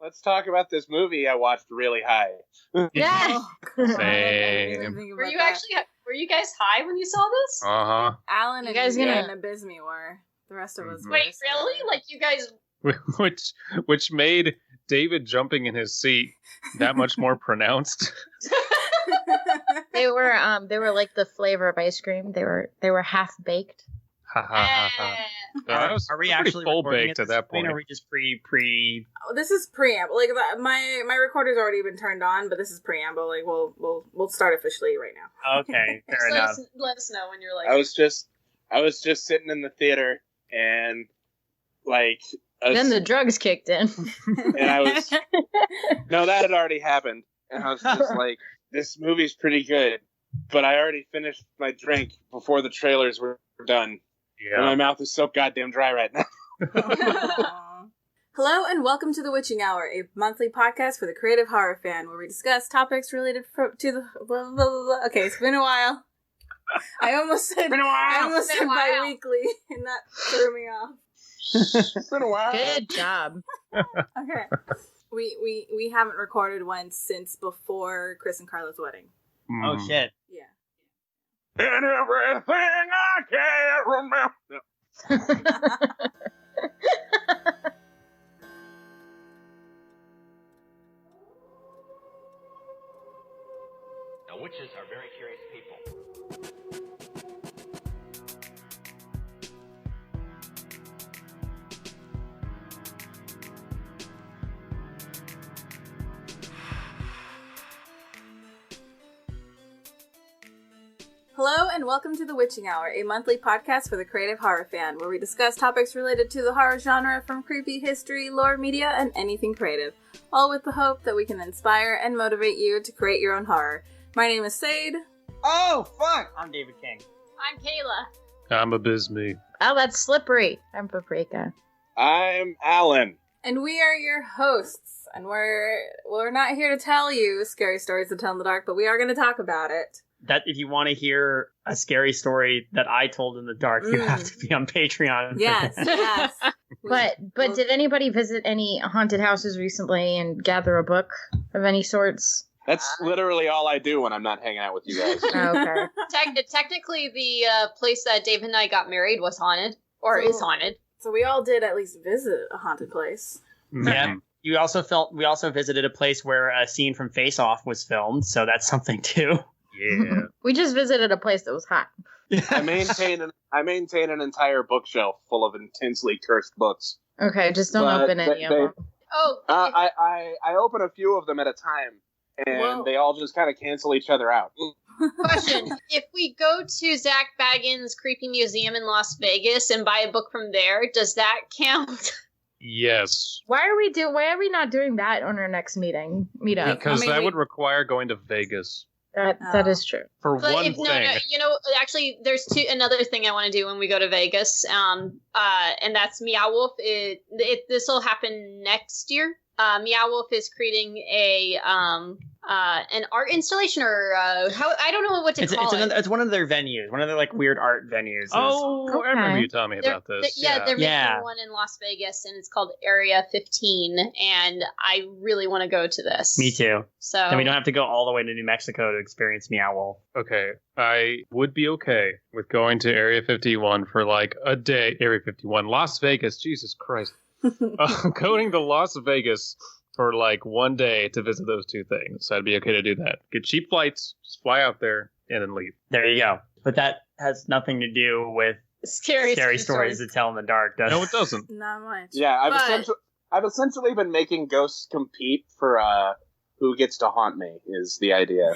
let's talk about this movie I watched really high. Yeah. Same. Were you guys high when you saw this? Uh-huh. Alan You and guys you gonna- and Abysme were. The rest of us were. Wait, really? Like you guys? Which made David jumping in his seat that much more pronounced. They were like the flavor of ice cream. They were half baked. Ha ha ha ha. I was Are we pretty actually full recording baked at at this that point? point? Or are we just pre? Oh, this is preamble. Like my recorder's already been turned on, but this is preamble. Like we'll start officially right now. Okay, fair Just enough. let us know when you're like. I was just sitting in the theater and like. Then the drugs kicked in. And I was no, that had already happened, and I was just like, this movie's pretty good, but I already finished my drink before the trailers were done. And my mouth is so goddamn dry right now. Hello and welcome to The Witching Hour, a monthly podcast for the creative horror fan, where we discuss topics related to the blah, blah, blah, blah. Okay, it's been a while. I almost said bi-weekly, and that threw me off. It's been a while. Good job. Okay. We haven't recorded one since before Chris and Carla's wedding. Oh shit. Yeah. And everything I can't remember. No. Now, witches are very curious people. Hello and welcome to The Witching Hour, a monthly podcast for the creative horror fan, where we discuss topics related to the horror genre from creepy history, lore, media, and anything creative, all with the hope that we can inspire and motivate you to create your own horror. My name is Sade. Oh fuck! I'm David King. I'm Kayla. I'm Abysme. Oh, that's slippery. I'm Paprika. I'm Alan. And we are your hosts, and we're not here to tell you scary stories to tell in the dark, but we are going to talk about it. That if you want to hear a scary story that I told in the dark, you have to be on Patreon. Yes, yes. But did anybody visit any haunted houses recently and gather a book of any sorts? That's literally all I do when I'm not hanging out with you guys. Oh, okay. Technically, the place that Dave and I got married was haunted, or is haunted. So we all did at least visit a haunted place. Yeah. We also visited a place where a scene from Face Off was filmed, so that's something too. Yeah. We just visited a place that was hot. I maintain an entire bookshelf full of intensely cursed books. Okay, just don't open any of them. Oh, I open a few of them at a time, and they all just kind of cancel each other out. question. If we go to Zach Bagans' Creepy Museum in Las Vegas and buy a book from there, does that count? Yes. Why are we not doing that on our next meetup? Because that would require going to Vegas. That is true. For but one thing. No, actually, there's another thing I want to do when we go to Vegas, and that's Meow Wolf. This will happen next year. Meow Wolf is creating an art installation, or how I don't know what to call it. It's one of their venues, one of their like weird art venues. Oh, okay. I remember you telling me about this. They're making one in Las Vegas, and it's called Area 15, and I really want to go to this. Me too. So then we don't have to go all the way to New Mexico to experience Meow Wolf. Okay, I would be okay with going to Area 51 for like a day. Area 51, Las Vegas, Jesus Christ. Going to Las Vegas for like one day to visit those two things. I'd be okay to do that. Get cheap flights, just fly out there, and then leave. There you go. But that has nothing to do with scary stories to tell in the dark, does it? No, it doesn't. Not much. Yeah, I've essentially been making ghosts compete for who gets to haunt me, is the idea.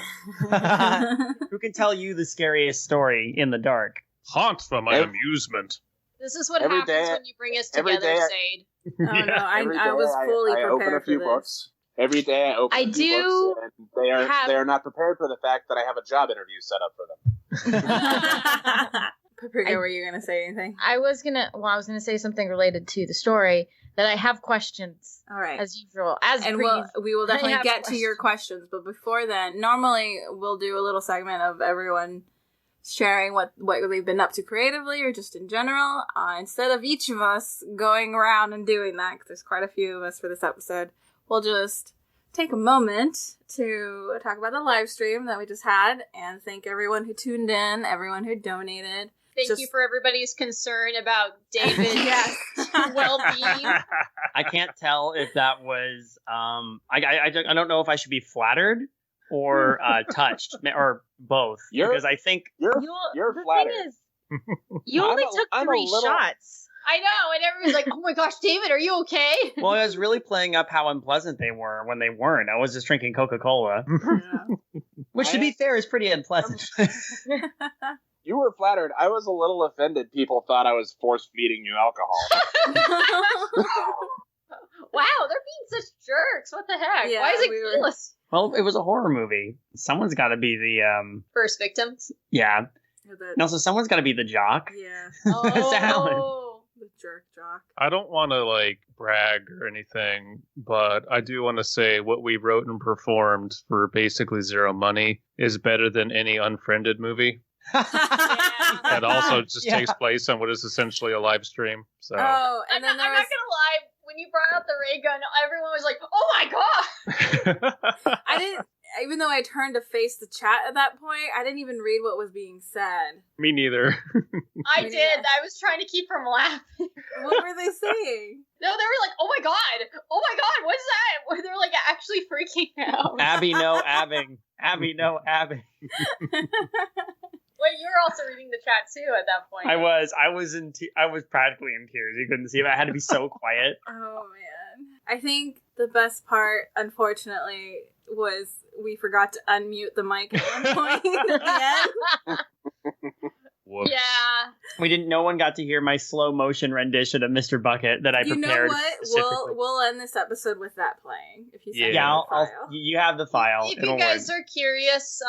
Who can tell you the scariest story in the dark? Haunt for my amusement. This is what happens when you bring us together, Sade. Oh no, I was fully prepared open a few for books. Every day I open a few books, and they are not prepared for the fact that I have a job interview set up for them. Paprika, were you going to say anything? I was gonna say something related to the story, that I have questions. All right. As usual. We will definitely get to your questions, but before then, normally we'll do a little segment of everyone sharing what they've been up to creatively or just in general. Instead of each of us going around and doing that, because there's quite a few of us for this episode, we'll just take a moment to talk about the live stream that we just had and thank everyone who tuned in, everyone who donated. Thank you for everybody's concern about David's well-being. I can't tell if that was. I don't know if I should be flattered or touched or both, because I think you're flattered. Thing is, you only took 3 shots. I know, and everyone's like, "Oh my gosh, David, are you okay?" Well, I was really playing up how unpleasant they were when they weren't. I was just drinking Coca-Cola, which, to be fair, is pretty unpleasant. You were flattered. I was a little offended. People thought I was force-feeding you alcohol. Wow, they're being such jerks. What the heck? Yeah, why is it clueless? Well, it was a horror movie. Someone's got to be the first victim. Yeah. And also, someone's got to be the jock. Yeah. It's Alan. The jerk jock. I don't want to brag or anything, but I do want to say what we wrote and performed for basically zero money is better than any Unfriended movie. That also just takes place on what is essentially a live stream. So. Oh, and I'm not gonna lie. When you brought out the ray gun, everyone was like, "Oh my god!" I didn't. Even though I turned to face the chat at that point, I didn't even read what was being said. Me neither. I did. I was trying to keep from laughing. What were they saying? No, they were like, "Oh my god! Oh my god! What's that?" They were like actually freaking out. Abby, no abbing. Abby, no abbing. Wait, you were also reading the chat too at that point. I was practically in tears. You couldn't see it. I had to be so quiet. Oh man. I think the best part, unfortunately, was we forgot to unmute the mic at one point at the end. Whoops. Yeah. No one got to hear my slow motion rendition of Mr. Bucket that I prepared. You know what? We'll end this episode with that playing. If you send you have the file. If you guys are curious,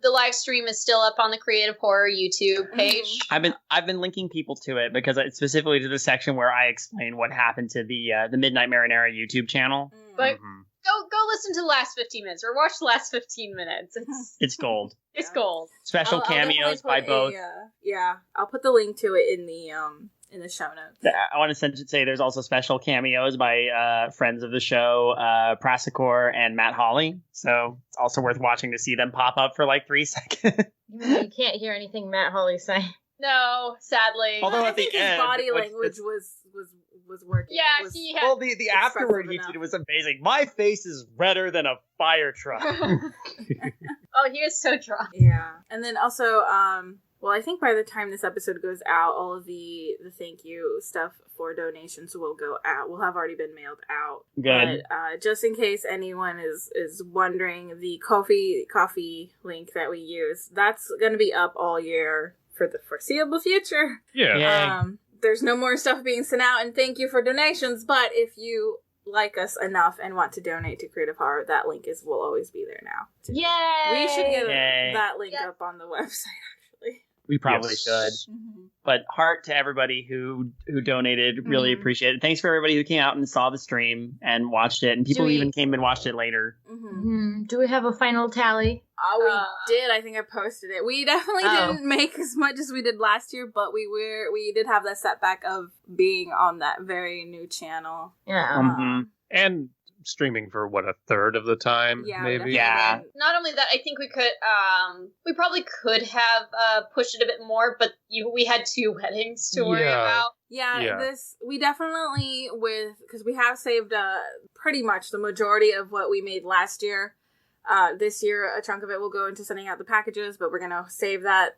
the live stream is still up on the Creative Horror YouTube page. I've been linking people to it because it's specifically to the section where I explain what happened to the Midnight Marinara YouTube channel. But go listen to the last 15 minutes or watch the last 15 minutes. It's gold. It's gold. Special cameos by both. I'll put the link to it in the show notes. I want to say there's also special cameos by friends of the show, Prasicor and Matt Hawley. So it's also worth watching to see them pop up for 3 seconds. You can't hear anything Matt Hawley say. No, sadly. Although I think his body language was working. Yeah, the afterward he did was amazing. My face is redder than a fire truck. Oh, he is so drunk. Yeah, and then also, well, I think by the time this episode goes out, all of the thank you stuff for donations will go out. Will have already been mailed out. Good. But just in case anyone is wondering, the coffee link that we use, that's going to be up all year for the foreseeable future. Yeah. There's no more stuff being sent out, and thank you for donations, but if you like us enough and want to donate to Creative Horror, that link will always be there now. Yay! We should get that link up on the website, actually. We probably should. Mm-hmm. But heart to everybody who donated. Really appreciate it. Thanks for everybody who came out and saw the stream and watched it. And people even came and watched it later. Mm-hmm. Do we have a final tally? Oh, we did. I think I posted it. We definitely didn't make as much as we did last year, but we did have that setback of being on that very new channel. Yeah. And streaming for a third of the time, maybe. Yeah. Not only that, I think we could, we probably could have pushed it a bit more, but we had 2 weddings to worry about. Yeah, we definitely, because we have saved pretty much the majority of what we made last year. This year, a chunk of it will go into sending out the packages, but we're going to save that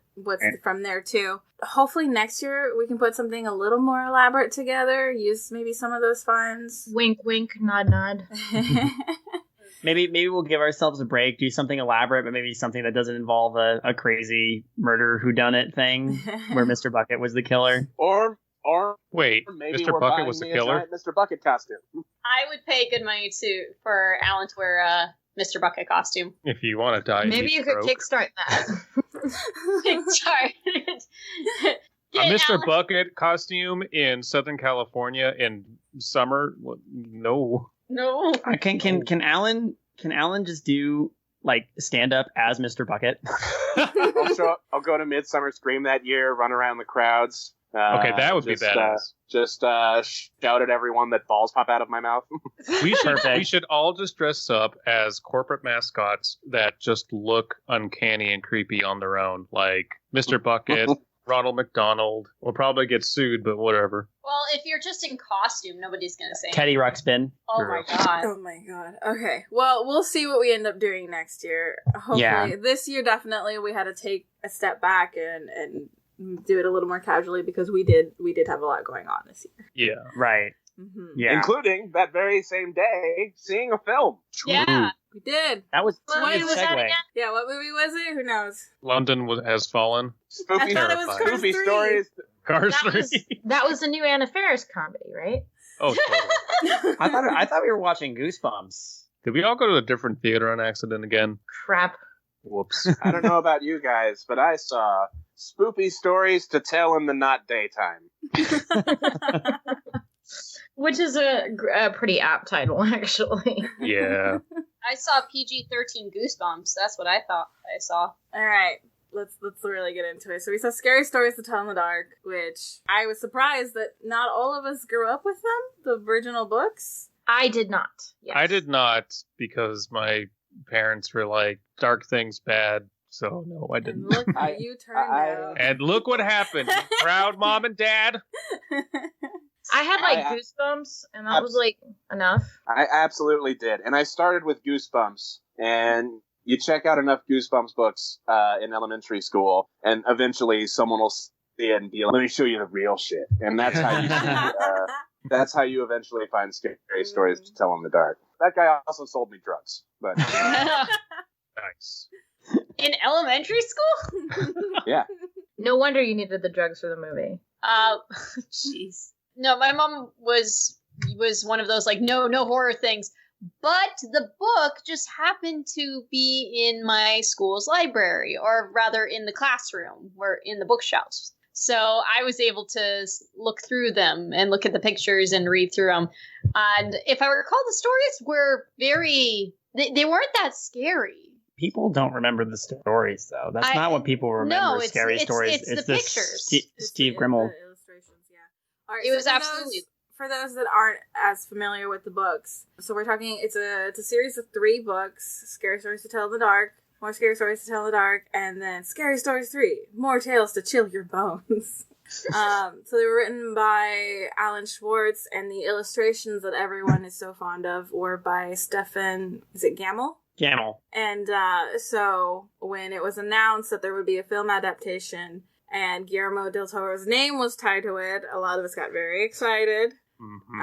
from there too. Hopefully next year we can put something a little more elaborate together, use maybe some of those funds. Wink, wink, nod, nod. Maybe we'll give ourselves a break, do something elaborate, but maybe something that doesn't involve a crazy murder whodunit thing where Mr. Bucket was the killer. Or wait, maybe Mr. Bucket was the killer? Mr. Bucket costume. I would pay good money for Alan to wear a Mr. Bucket costume. If you want to die, maybe you could kickstart that. Kickstart. A Mr. Bucket costume in Southern California in summer? No. Can Alan just do stand up as Mr. Bucket? I'll go to Midsummer Scream that year, run around the crowds. Okay, that would be badass. Just shout at everyone that balls pop out of my mouth. We should all just dress up as corporate mascots that just look uncanny and creepy on their own, like Mr. Bucket, Ronald McDonald. We'll probably get sued, but whatever. Well, if you're just in costume, nobody's gonna say Teddy Ruxpin. Oh my god. Oh my god. Okay. Well, we'll see what we end up doing next year. Hopefully. This year, definitely, we had to take a step back and do it a little more casually because we did have a lot going on this year. Yeah. Right. Mm-hmm. Yeah. Including that very same day seeing a film. Yeah. We did. That was What a good movie was that segue. again? Yeah, what movie was it? Who knows? London has fallen. Spooky, I thought it was Cars spooky 3. stories. Cars That 3. was, that was the new Anna Faris comedy, right? Oh, totally. I thought we were watching Goosebumps. Did we all go to a different theater on accident again? Crap. Whoops. I don't know about you guys, but I saw Spoopy stories to tell in the not daytime. Which is a pretty apt title, actually. Yeah. I saw PG-13 Goosebumps. That's what I thought I saw. All right. Let's really get into it. So we saw Scary Stories to Tell in the Dark, which I was surprised that not all of us grew up with them, the original books. I did not. Yes. I did not because my parents were like, dark things bad. So, no, I And didn't. look how you turned out. And look what happened. You proud mom and dad? I had like I- Goosebumps, and that was like enough. I absolutely did. And I started with Goosebumps, and you check out enough Goosebumps books in elementary school, and eventually someone will see it and be like, let me show you the real shit. And that's how you that's how you eventually find scary stories to tell in the dark. That guy also sold me drugs. But Nice. In elementary school? yeah. No wonder you needed the drugs for the movie. Jeez. No, my mom was one of those like no horror things. But the book just happened to be in my school's library, or rather in the classroom, or in the bookshelves. So I was able to look through them and look at the pictures and read through them. And if I recall, the stories were they weren't that scary. People don't remember the stories, though. That's not what people remember. Scary stories. It's the pictures. Steve Grimmel. The illustrations, yeah. All right, It was for absolutely. for those that aren't as familiar with the books. So we're talking. It's a series of 3 books: Scary Stories to Tell in the Dark, More Scary Stories to Tell in the Dark, and then Scary Stories 3: More Tales to Chill Your Bones. So they were written by Alan Schwartz, and the illustrations that everyone is so fond of were by Stefan. Is it Gamel? Gamel. And so when it was announced that there would be a film adaptation and Guillermo del Toro's name was tied to it, a lot of us got very excited. Mm-hmm.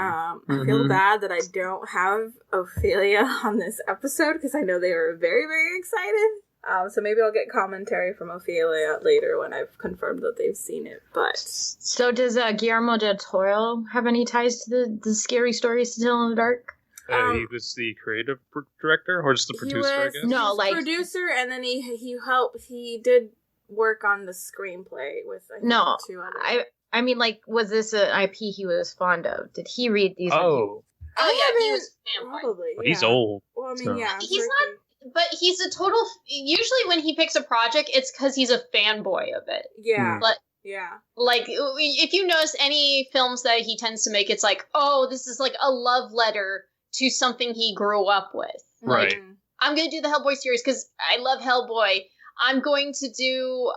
I feel bad that I don't have Ophelia on this episode because I know they were very, very excited. So maybe I'll get commentary from Ophelia later when I've confirmed that they've seen it. But So does Guillermo del Toro have any ties to the Scary Stories to Tell in the Dark? He was the creative director, or just the producer, I guess? No, he was like producer, and then he helped. He did work on the screenplay with I think, No, 2 others. I mean, like, was this an IP he was fond of? Did he read these? Oh, Oh yeah, he was a fanboy. Probably. but Yeah. he's old. Well, I mean, so. yeah. He's not, but he's a total. Usually, when he picks a project, it's because he's a fanboy of it. Yeah. Hmm. But Yeah. like, if you notice any films that he tends to make, it's like, oh, this is like a love letter to something he grew up with. Right. Mm. I'm gonna do the Hellboy series because I love Hellboy. I'm going to do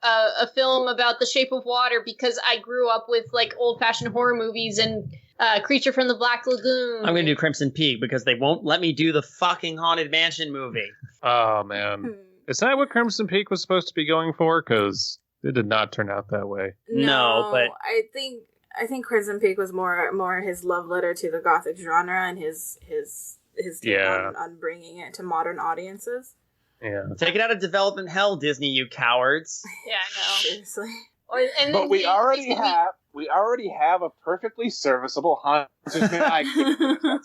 a film about The Shape of Water because I grew up with like old-fashioned horror movies and Creature from the Black Lagoon. I'm going to do Crimson Peak because they won't let me do the fucking Haunted Mansion movie. Oh, man. Is that what Crimson Peak was supposed to be going for? Because it did not turn out that way. No, but- I think Crimson Peak was more his love letter to the Gothic genre and his take on bringing it to modern audiences. Yeah. Take it out of development hell, Disney, you cowards. Yeah, I know. Seriously. But we already have a perfectly serviceable haunted mansion.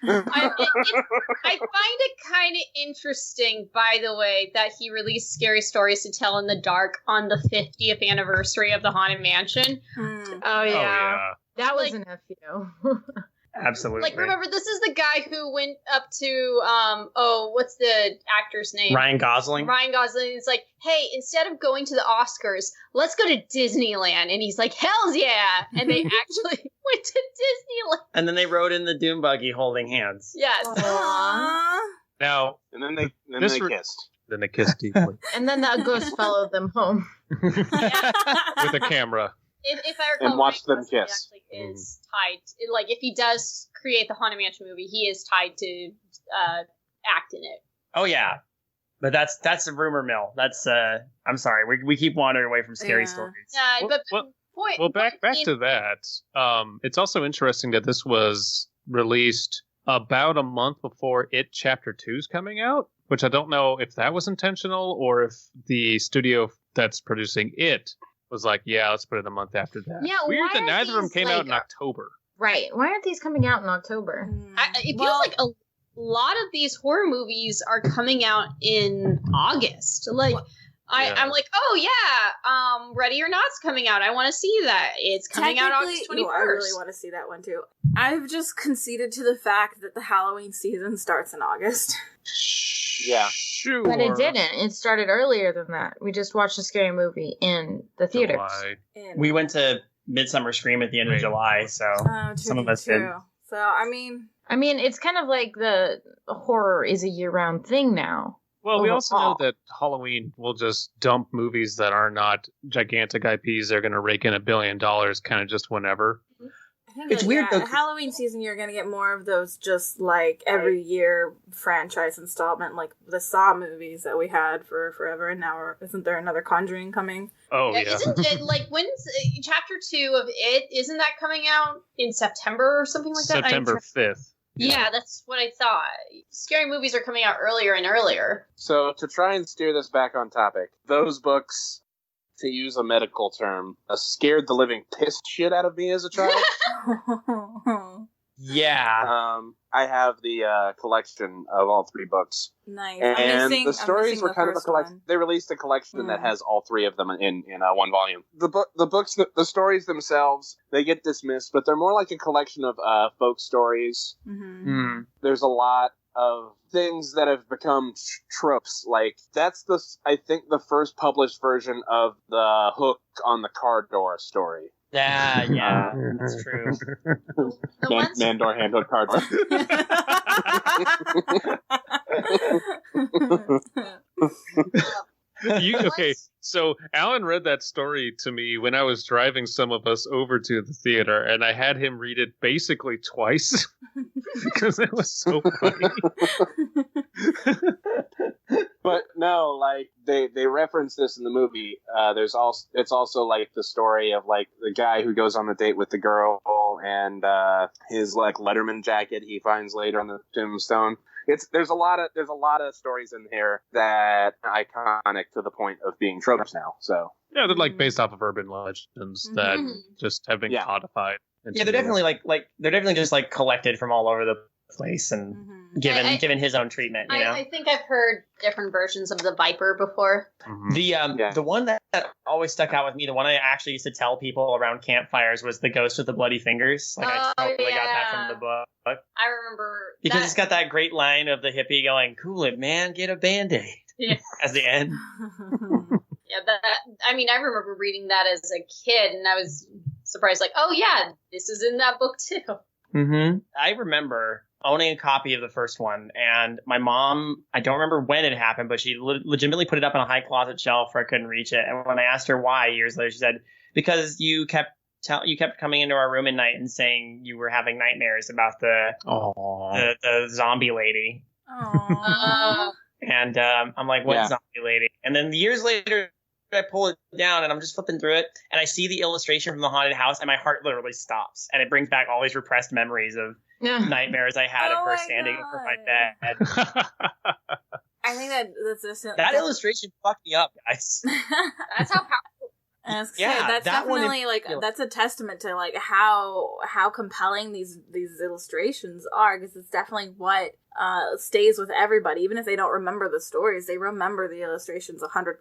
I find it kind of interesting, by the way, that he released Scary Stories to Tell in the Dark on the 50th anniversary of the Haunted Mansion. Oh yeah, Oh, yeah. that was Like- an FU. Absolutely. Like, remember, this is the guy who went up to, what's the actor's name? Ryan Gosling. Ryan Gosling is like, hey, instead of going to the Oscars, let's go to Disneyland. And he's like, hells yeah! And they actually went to Disneyland. And then they rode in the Doom buggy holding hands. Yes. Aww. Now, And then they kissed. Then they kissed deeply And then the ghost followed them home. with a camera. If I recall, And watch them Ryan Gosling kiss. actually is tied. Like, if he does create the Haunted Mansion movie, he is tied to act in it. Oh yeah, but that's a rumor mill. That's I'm sorry, we keep wandering away from scary stories. Well, back to that. It's also interesting that this was released about a month before It Chapter 2's coming out, which I don't know if that was intentional or if the studio that's producing it was like, yeah, let's put it a month after that. Yeah, weird why that are neither of them these, came like, out in October. Right. Why aren't these coming out in October? It feels like a lot of these horror movies are coming out in August. Like, I'm like, oh yeah, Ready or Not's coming out. I want to see that. It's coming out August 21st. I really want to see that one too. I've just conceded to the fact that the Halloween season starts in August. Yeah. Sure. But it didn't. It started earlier than that. We just watched a scary movie in the theaters. July. We went to Midsummer Scream at the end of July, so some of us did. So, I mean, it's kind of like the horror is a year-round thing now. Well, we also know that Halloween will just dump movies that are not gigantic IPs. They're going to rake in $1 billion kind of just whenever. I think it's weird though. Halloween season, you're going to get more of those just like every year franchise installment, like the Saw movies that we had for forever. And now, isn't there another Conjuring coming? Oh, yeah. Isn't it, like, when's Chapter 2 of It? Isn't that coming out in September or something like that? September 5th. Yeah, that's what I thought. Scary movies are coming out earlier and earlier. So to try and steer this back on topic, those books, to use a medical term, scared the living piss shit out of me as a child. Yeah. I have the collection of all 3 books. Nice. And the stories were kind of a collection. They released a collection that has all 3 of them in one volume. The books, the stories themselves, they get dismissed, but they're more like a collection of folk stories. Mm-hmm. There's a lot of things that have become tropes. Like, that's I think the first published version of the hook on the car door story. Yeah, that's true. Man door, hand hook, car door. Okay, so Alan read that story to me when I was driving some of us over to the theater, and I had him read it basically twice because it was so funny. But no, like they reference this in the movie. It's also like the story of like the guy who goes on the date with the girl and his like Letterman jacket he finds later on the tombstone. There's a lot of stories in here that are iconic to the point of being tropes now. So yeah, they're like based off of urban legends that just have been codified. Yeah, they're definitely they're definitely just like collected from all over the place and given his own treatment. You know? I think I've heard different versions of the Viper before. Mm-hmm. The one that always stuck out with me, the one I actually used to tell people around campfires, was the Ghost with the Bloody Fingers. Like I totally got that from the book. I remember because it's got that great line of the hippie going, "Cool it, man, get a Band-Aid." Yeah. As the end. Yeah, I remember reading that as a kid, and I was surprised, like, oh yeah, this is in that book too. Mm-hmm. I remember owning a copy of the first one, and my mom, I don't remember when it happened, but she legitimately put it up on a high closet shelf where I couldn't reach it. And when I asked her why years later, she said, because you kept coming into our room at night and saying you were having nightmares about the zombie lady. Aww. And I'm like, what zombie lady? And then years later, I pull it down and I'm just flipping through it, and I see the illustration from the haunted house, and my heart literally stops, and it brings back all these repressed memories of nightmares I had of her standing over my bed. I think that's just that illustration fucked me up, guys. That's how powerful. That's definitely that's a testament to like how compelling these illustrations are, because it's definitely what stays with everybody, even if they don't remember the stories. They remember the illustrations 100%.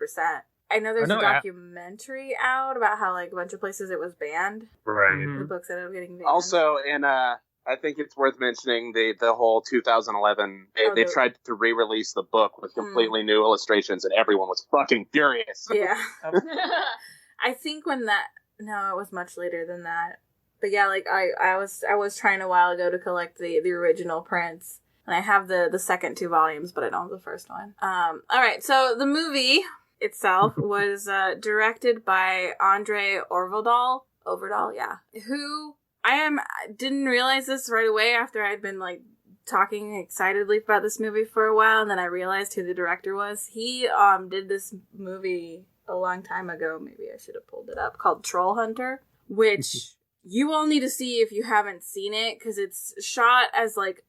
I know there's a documentary out about how like a bunch of places it was banned. Right. The books ended up getting banned. Also, in I think it's worth mentioning the whole 2011. They tried to re-release the book with completely new illustrations, and everyone was fucking furious. Yeah. I think it was much later than that. But yeah, like I was trying a while ago to collect the original prints, and I have the second 2 volumes, but I don't have the first one. All right, so the movie itself was directed by Andre Overdahl, yeah, who didn't realize this right away after I'd been like talking excitedly about this movie for a while, and then I realized who the director was. He did this movie a long time ago. Maybe I should have pulled it up, called Troll Hunter, which you all need to see if you haven't seen it, because it's shot as like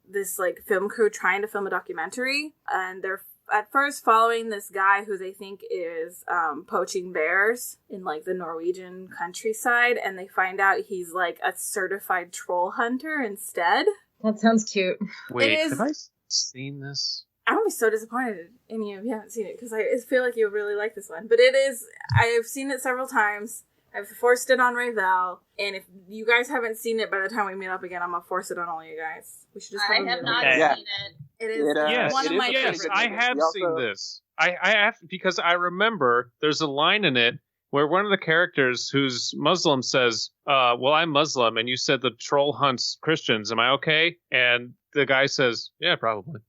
this like film crew trying to film a documentary, and they're at first following this guy who they think is poaching bears in like the Norwegian countryside, and they find out he's like a certified troll hunter instead. That sounds cute. Wait, have I seen this? I'm gonna be so disappointed in you if you haven't seen it, because I feel like you'll really like this one. But it is, I've seen it several times. I've forced it on Rayvel, and if you guys haven't seen it by the time we meet up again, I'm gonna force it on all you guys. We should just I have not seen it. It is one of my yes, favorite I movies. have seen this. I have, because I remember there's a line in it where one of the characters who's Muslim says, well, I'm Muslim, and you said the troll hunts Christians. Am I okay? And the guy says, yeah, probably.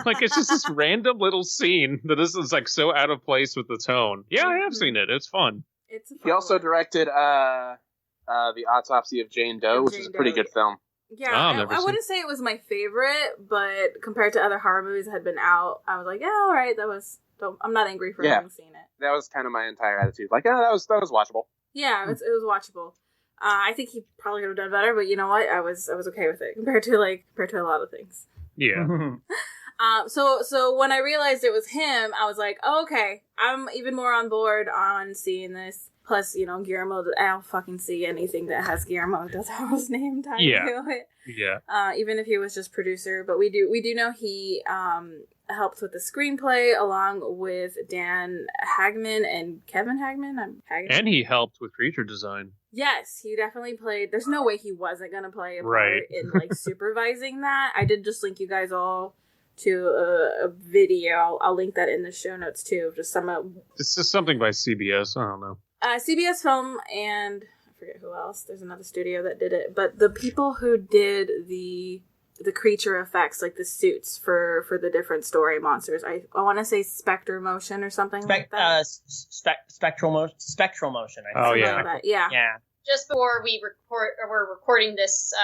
Like, it's just this random little scene that this is like so out of place with the tone. Yeah, I have seen it. It's fun. He also directed The Autopsy of Jane Doe, which is a pretty good film. Yeah, I wouldn't say it was my favorite, but compared to other horror movies that had been out, I was like, yeah, all right, I'm not angry for having seen it. That was kind of my entire attitude. Like, that was watchable. Yeah, it was watchable. I think he probably could have done better, but you know what? I was okay with it compared to a lot of things. Yeah. So when I realized it was him, I was like, oh, okay, I'm even more on board on seeing this. Plus, Guillermo, I don't fucking see anything that has Guillermo del Toro's name tied to it. Yeah. Even if he was just producer, but we do know he helped with the screenplay along with Dan Hagman and Kevin Hagman. And he helped with creature design. Yes, he definitely played. There's no way he wasn't going to play a part in like supervising that. I did just link you guys all to a video. I'll link that in the show notes too. Just It's just something by CBS. I don't know. CBS Film, and I forget who else. There's another studio that did it, but the people who did the creature effects, like the suits for the different story monsters, I want to say Spectre Motion or something like that. Spectral Motion. Oh yeah, like yeah. Just before we're recording this,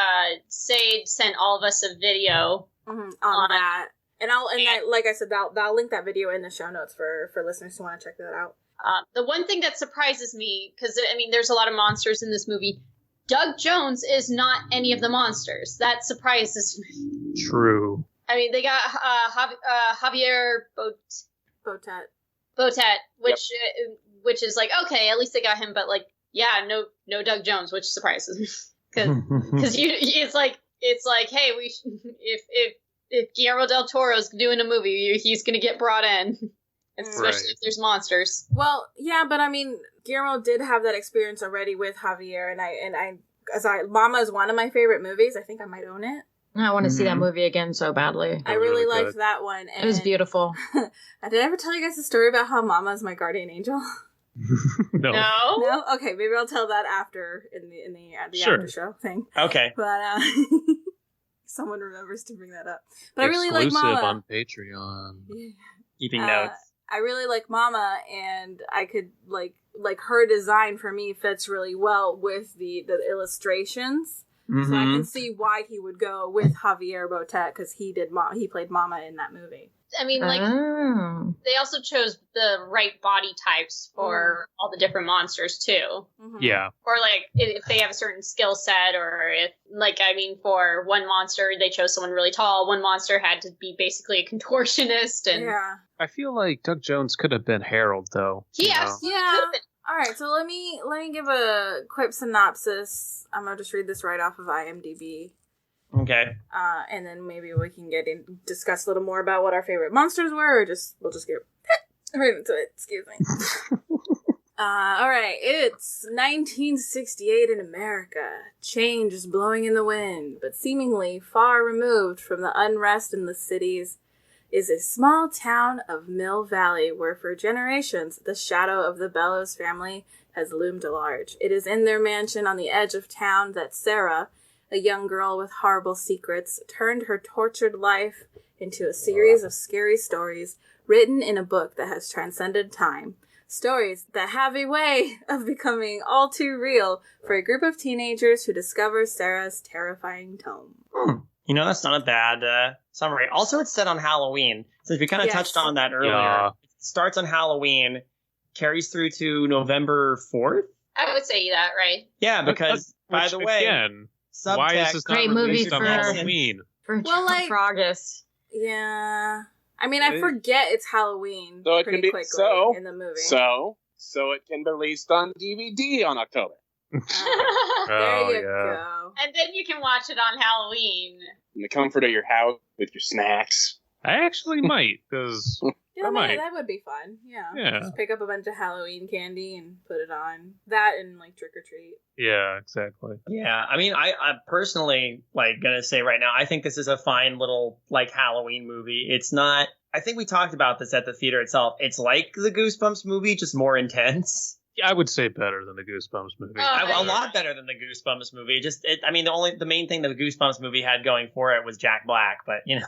Sade sent all of us a video on that, and like I said, I'll link that video in the show notes for listeners who want to check that out. The one thing that surprises me, because there's a lot of monsters in this movie, Doug Jones is not any of the monsters. That surprises me. True. They got Javier Botet, which is like, okay, at least they got him, but like, yeah, no Doug Jones, which surprises me, because it's like, hey, if Guillermo del Toro's doing a movie, he's gonna get brought in. Especially if there's monsters. Well, yeah, but Guillermo did have that experience already with Javier, and Mama is one of my favorite movies. I think I might own it. I want to see that movie again so badly. I really liked that one. And it was beautiful. Did I ever tell you guys the story about how Mama is my guardian angel? No. No? Okay, maybe I'll tell that after in the sure. after show thing. Okay. But someone remembers to bring that up. But exclusive I really like Mama on Patreon. Yeah. Keeping notes. I really like Mama, and I could like her design for me fits really well with the illustrations. Mm-hmm. So I can see why he would go with Javier Botet, because he played Mama in that movie. They also chose the right body types for all the different monsters too. Mm-hmm. Yeah. Or if they have a certain skill set, or if for one monster they chose someone really tall, one monster had to be basically a contortionist, and I feel like Doug Jones could have been Harold though. He absolutely could have been. All right, so let me give a quick synopsis. I'm gonna just read this right off of IMDb. Okay. And then maybe we can discuss a little more about what our favorite monsters were, or we'll just get right into it. Excuse me. All right, it's 1968 in America. Change is blowing in the wind, but seemingly far removed from the unrest in the cities is a small town of Mill Valley where for generations the shadow of the Bellows family has loomed large. It is in their mansion on the edge of town that Sarah, a young girl with horrible secrets, turned her tortured life into a series of scary stories written in a book that has transcended time. Stories that have a way of becoming all too real for a group of teenagers who discover Sarah's terrifying tome. You know, that's not a bad summary. Also, it's set on Halloween. Since we kind of touched on that earlier. Yeah. It starts on Halloween, carries through to November 4th? I would say that, right? Yeah, because, by the way, again, subtext, why is this not great released movie on Halloween? For August. Yeah. I mean, I forget it's Halloween so it pretty can be, quickly in the movie. So it can be released on DVD on October. There you go. And then you can watch it on Halloween. In the comfort of your house with your snacks. I actually might, because yeah, that would be fun. Yeah. Just pick up a bunch of Halloween candy and put it on. That and, like, trick or treat. Yeah, exactly. Yeah, I mean, I'm personally, like, gonna say right now, I think this is a fine little, like, Halloween movie. It's not... I think we talked about this at the theater itself. It's like the Goosebumps movie, just more intense. Yeah, I would say better than the Goosebumps movie. A lot better than the Goosebumps movie. The main thing the Goosebumps movie had going for it was Jack Black, but, you know.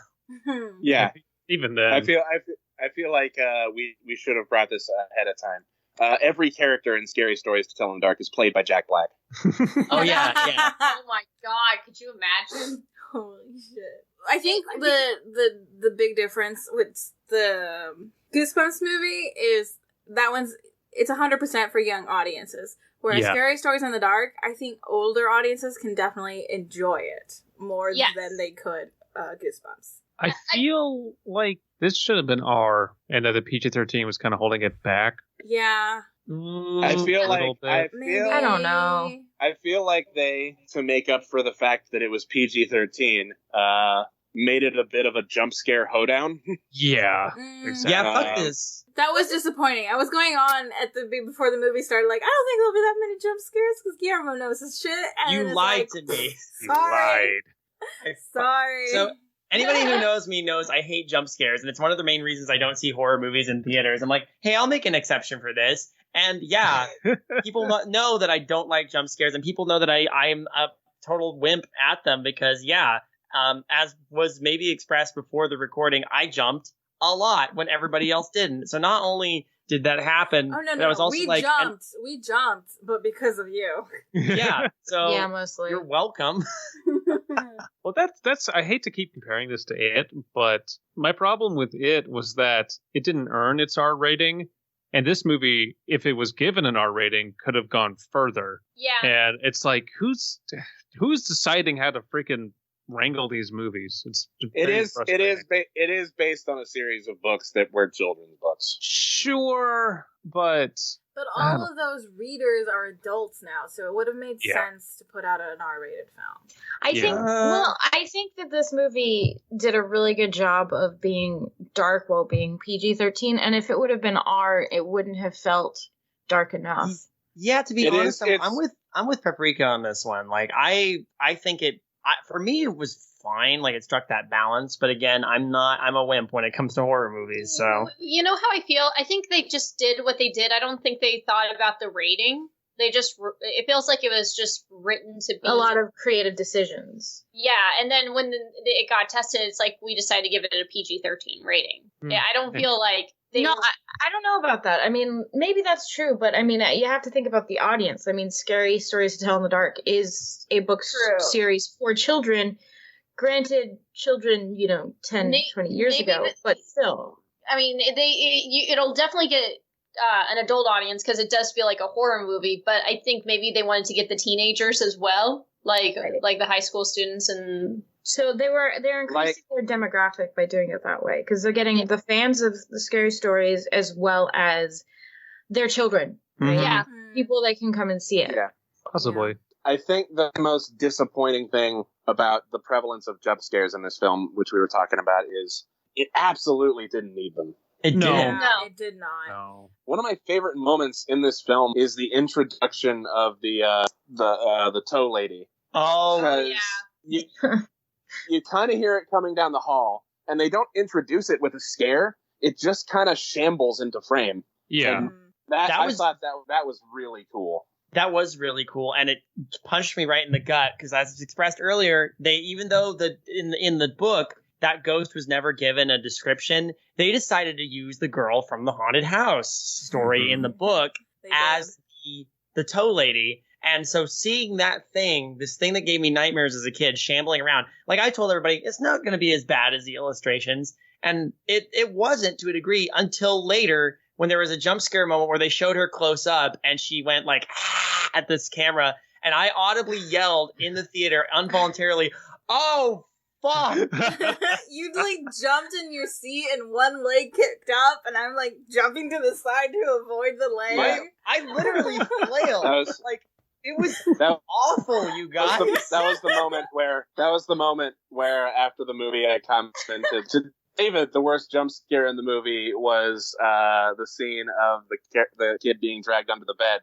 Yeah. Even then. I feel like we should have brought this ahead of time. Every character in Scary Stories to Tell in the Dark is played by Jack Black. Oh, yeah. Oh, my God. Could you imagine? Holy shit. I think the big difference with the Goosebumps movie is that it's 100% for young audiences. Whereas Scary Stories in the Dark, I think older audiences can definitely enjoy it more than they could Goosebumps. I feel like this should have been R, and that the PG-13 was kind of holding it back. Yeah. I don't know. I feel like they, to make up for the fact that it was PG-13, made it a bit of a jump scare hoedown. Yeah, exactly. Yeah, fuck this. That was disappointing. I was going on before the movie started, like, I don't think there'll be that many jump scares because Guillermo knows his shit. And you lied to me. Sorry. Sorry. So anybody who knows me knows I hate jump scares, and it's one of the main reasons I don't see horror movies in theaters. I'm like, hey, I'll make an exception for this. And yeah, people know that I don't like jump scares, and people know that I'm a total wimp at them because, as was maybe expressed before the recording, I jumped a lot when everybody else didn't. So not only did that happen, I was also we jumped, but because of you. Yeah. So yeah, mostly. You're welcome. Well, that's I hate to keep comparing this to It, but my problem with It was that it didn't earn its R rating. And this movie, if it was given an R rating, could have gone further. Yeah. And it's like, who's deciding how to freaking wrangle these movies? It is based on a series of books that were children's books. Sure, but all of those readers are adults now, so it would have made sense to put out an R-rated film. I think that this movie did a really good job of being dark while being PG-13, and if it would have been R, it wouldn't have felt dark enough. Yeah, to be honest, I'm with Paprika on this one. Like, I think for me, it was fine. Like, it struck that balance. But again, I'm a wimp when it comes to horror movies. So, you know how I feel? I think they just did what they did. I don't think they thought about the rating. It feels like it was just written to be a lot of creative decisions. Yeah. And then when it got tested, it's like, we decided to give it a PG-13 rating. Yeah. I don't feel like I don't know about that. I mean, maybe that's true, but I mean, you have to think about the audience. I mean, Scary Stories to Tell in the Dark is a book series for children. Granted, children, 10, 20 years ago, but still. I mean, it'll definitely get an adult audience because it does feel like a horror movie, but I think maybe they wanted to get the teenagers as well, like the high school students and... So they're increasing their demographic by doing it that way because they're getting the fans of the Scary Stories as well as their children. Right? Mm-hmm. Yeah, people that can come and see it. Yeah, possibly. I think the most disappointing thing about the prevalence of jump scares in this film, which we were talking about, is it absolutely didn't need them. It No. didn't. No, it did not. No. One of my favorite moments in this film is the introduction of the toe lady. Oh, 'Cause you kind of hear it coming down the hall, and they don't introduce it with a scare. It just kind of shambles into frame. Yeah. And I was- thought that was really cool. that was really cool, and it punched me right in the gut because, as expressed earlier, even though in the book that ghost was never given a description, they decided to use the girl from the haunted house story in the book They as the toe lady. And so seeing this thing that gave me nightmares as a kid, shambling around, like I told everybody, it's not going to be as bad as the illustrations. And it wasn't to a degree until later when there was a jump scare moment where they showed her close up and she went like at this camera. And I audibly yelled in the theater involuntarily, "Oh, fuck." You like jumped in your seat and one leg kicked up, and I'm like jumping to the side to avoid the leg. I literally flailed. It was awful, you guys. That was the moment where after the movie I commented to David, the worst jump scare in the movie was the scene of the kid being dragged under the bed.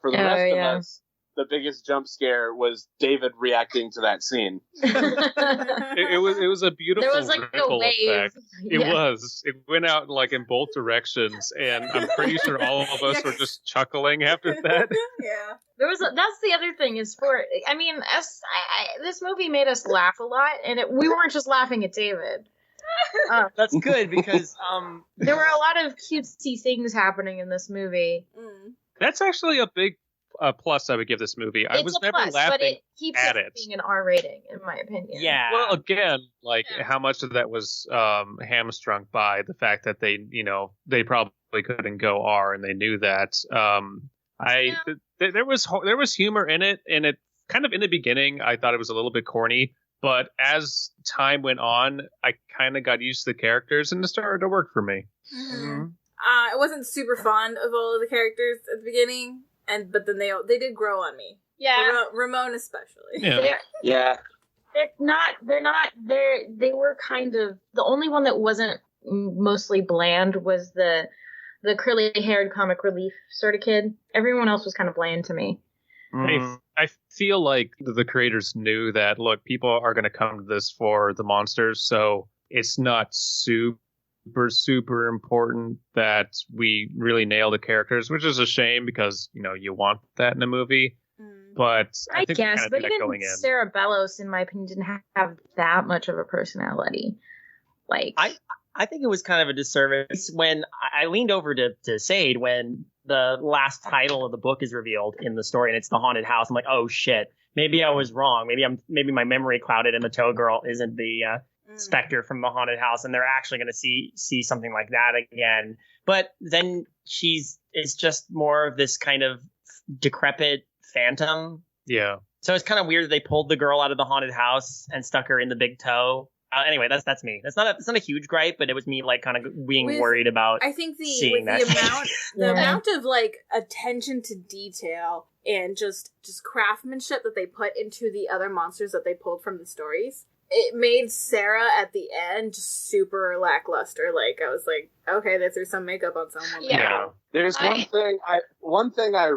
For the rest of us, the biggest jump scare was David reacting to that scene. It was a beautiful There was like a ripple wave. effect. It was. It went out like in both directions, and I'm pretty sure all of us were just chuckling after that. Yeah. That's the other thing is this movie made us laugh a lot, and we weren't just laughing at David. That's good because There were a lot of cutesy things happening in this movie. That's actually a big plus I would give this movie. I It's was a never plus, laughing but it keeps at it it. being an R rating, in my opinion. yeah. Well, again, how much of that was hamstrung by the fact that they probably couldn't go R, and they knew that. There was humor in it, and it kind of in the beginning I thought it was a little bit corny, but as time went on, I kind of got used to the characters, and it started to work for me. I wasn't super fond of all of the characters at the beginning, but then they did grow on me. Yeah. Ramon especially. Yeah. They were kind of, the only one that wasn't mostly bland was the curly-haired comic relief sort of kid. Everyone else was kind of bland to me. I feel like the creators knew that, look, people are going to come to this for the monsters, so it's not super important that we really nail the characters, which is a shame because, you want that in a movie. But I think guess, we but kind of even going in. Sarah Bellows, in my opinion, didn't have that much of a personality. I think it was kind of a disservice when I leaned over to Sade when the last title of the book is revealed in the story, and it's the haunted house. I'm like, oh shit, maybe I was wrong. Maybe my memory clouded, and the Toe Girl isn't the specter from the haunted house, and they're actually going to see something like that again. But then it's just more of this kind of decrepit phantom. Yeah. So it's kind of weird that they pulled the girl out of the haunted house and stuck her in the big toe. Anyway, that's me. It's not a huge gripe, but it was me kind of being worried about. I think seeing the that. amount of attention to detail and just craftsmanship that they put into the other monsters that they pulled from the stories, it made Sarah at the end just super lackluster. I was like, okay, they threw some makeup on someone. Yeah. There's one thing I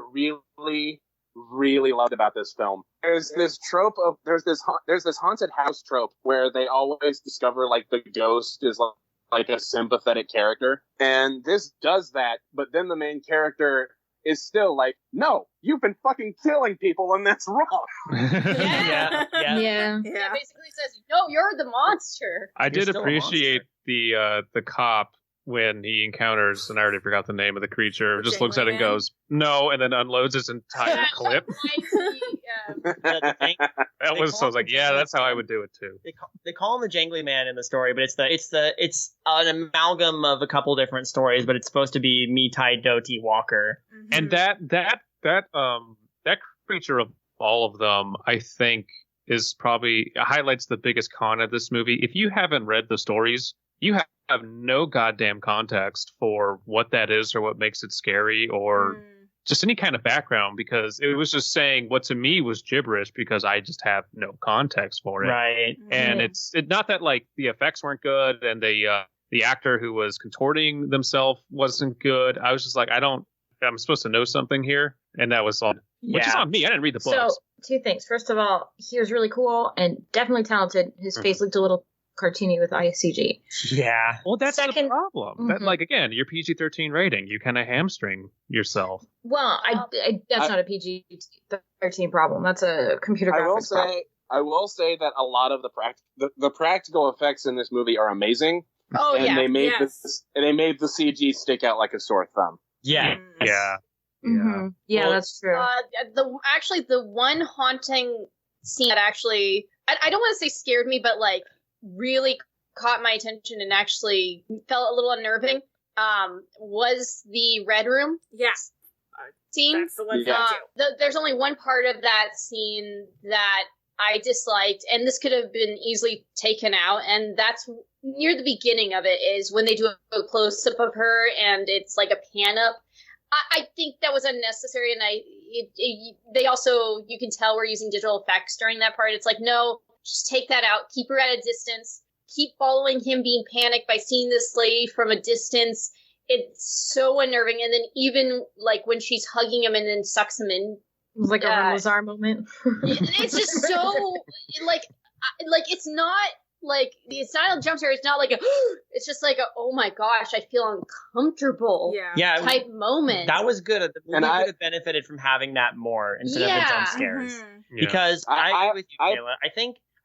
really loved about this film. There's this trope of there's this haunted house trope where they always discover the ghost is like a sympathetic character, and this does that, but then the main character is still like, no, you've been fucking killing people and that's wrong. Yeah. It basically says, no, you're the monster. I did still a appreciate the cop when he encounters, and I already forgot the name of the creature, just looks at it and goes, no, and then unloads his entire clip. I was like, yeah, that's how I would do it too. They call him the Jangly Man in the story, but it's an amalgam of a couple different stories, but it's supposed to be Mitai Doti Walker. And that creature of all of them, I think, is probably highlights the biggest con of this movie. If you haven't read the stories, you have no goddamn context for what that is or what makes it scary or just any kind of background, because it was just saying what to me was gibberish because I just have no context for it. Right. And it's not that the effects weren't good and they The actor who was contorting themselves wasn't good. I was just like, I'm supposed to know something here. And that was on, which is on me. I didn't read the books. So, two things. First of all, he was really cool and definitely talented. His face looked a little cartoony with ICG. Yeah. Well, that's the problem. That, like, again, your PG-13 rating, you kind of hamstring yourself. Well, that's not a PG-13 problem. That's a computer graphics problem. I will say that a lot of the practical effects in this movie are amazing. Oh, and yeah. they made the CG stick out like a sore thumb. Yeah. Yeah. Mm-hmm. Yeah, well, that's true. The one haunting scene that actually, I don't want to say scared me, but like really caught my attention and actually felt a little unnerving, was the Red Room. Yes. Scene. That's the one. There's only one part of that scene that I disliked, and this could have been easily taken out, and that's near the beginning of it, is when they do a close-up of her, and it's like a pan-up. I think that was unnecessary, and they also, you can tell we're using digital effects during that part. It's like, no, just take that out, keep her at a distance, keep following him being panicked by seeing this lady from a distance. It's so unnerving, and then even like when she's hugging him and then sucks him in, it was like a Lazar moment. It's just so like it's not a jump scare. It's not like it's just like oh my gosh, I feel uncomfortable. Type moment. That was good. The movie could have benefited from having that more instead of the jump scares. Mm-hmm. Because I agree with you, Kayla.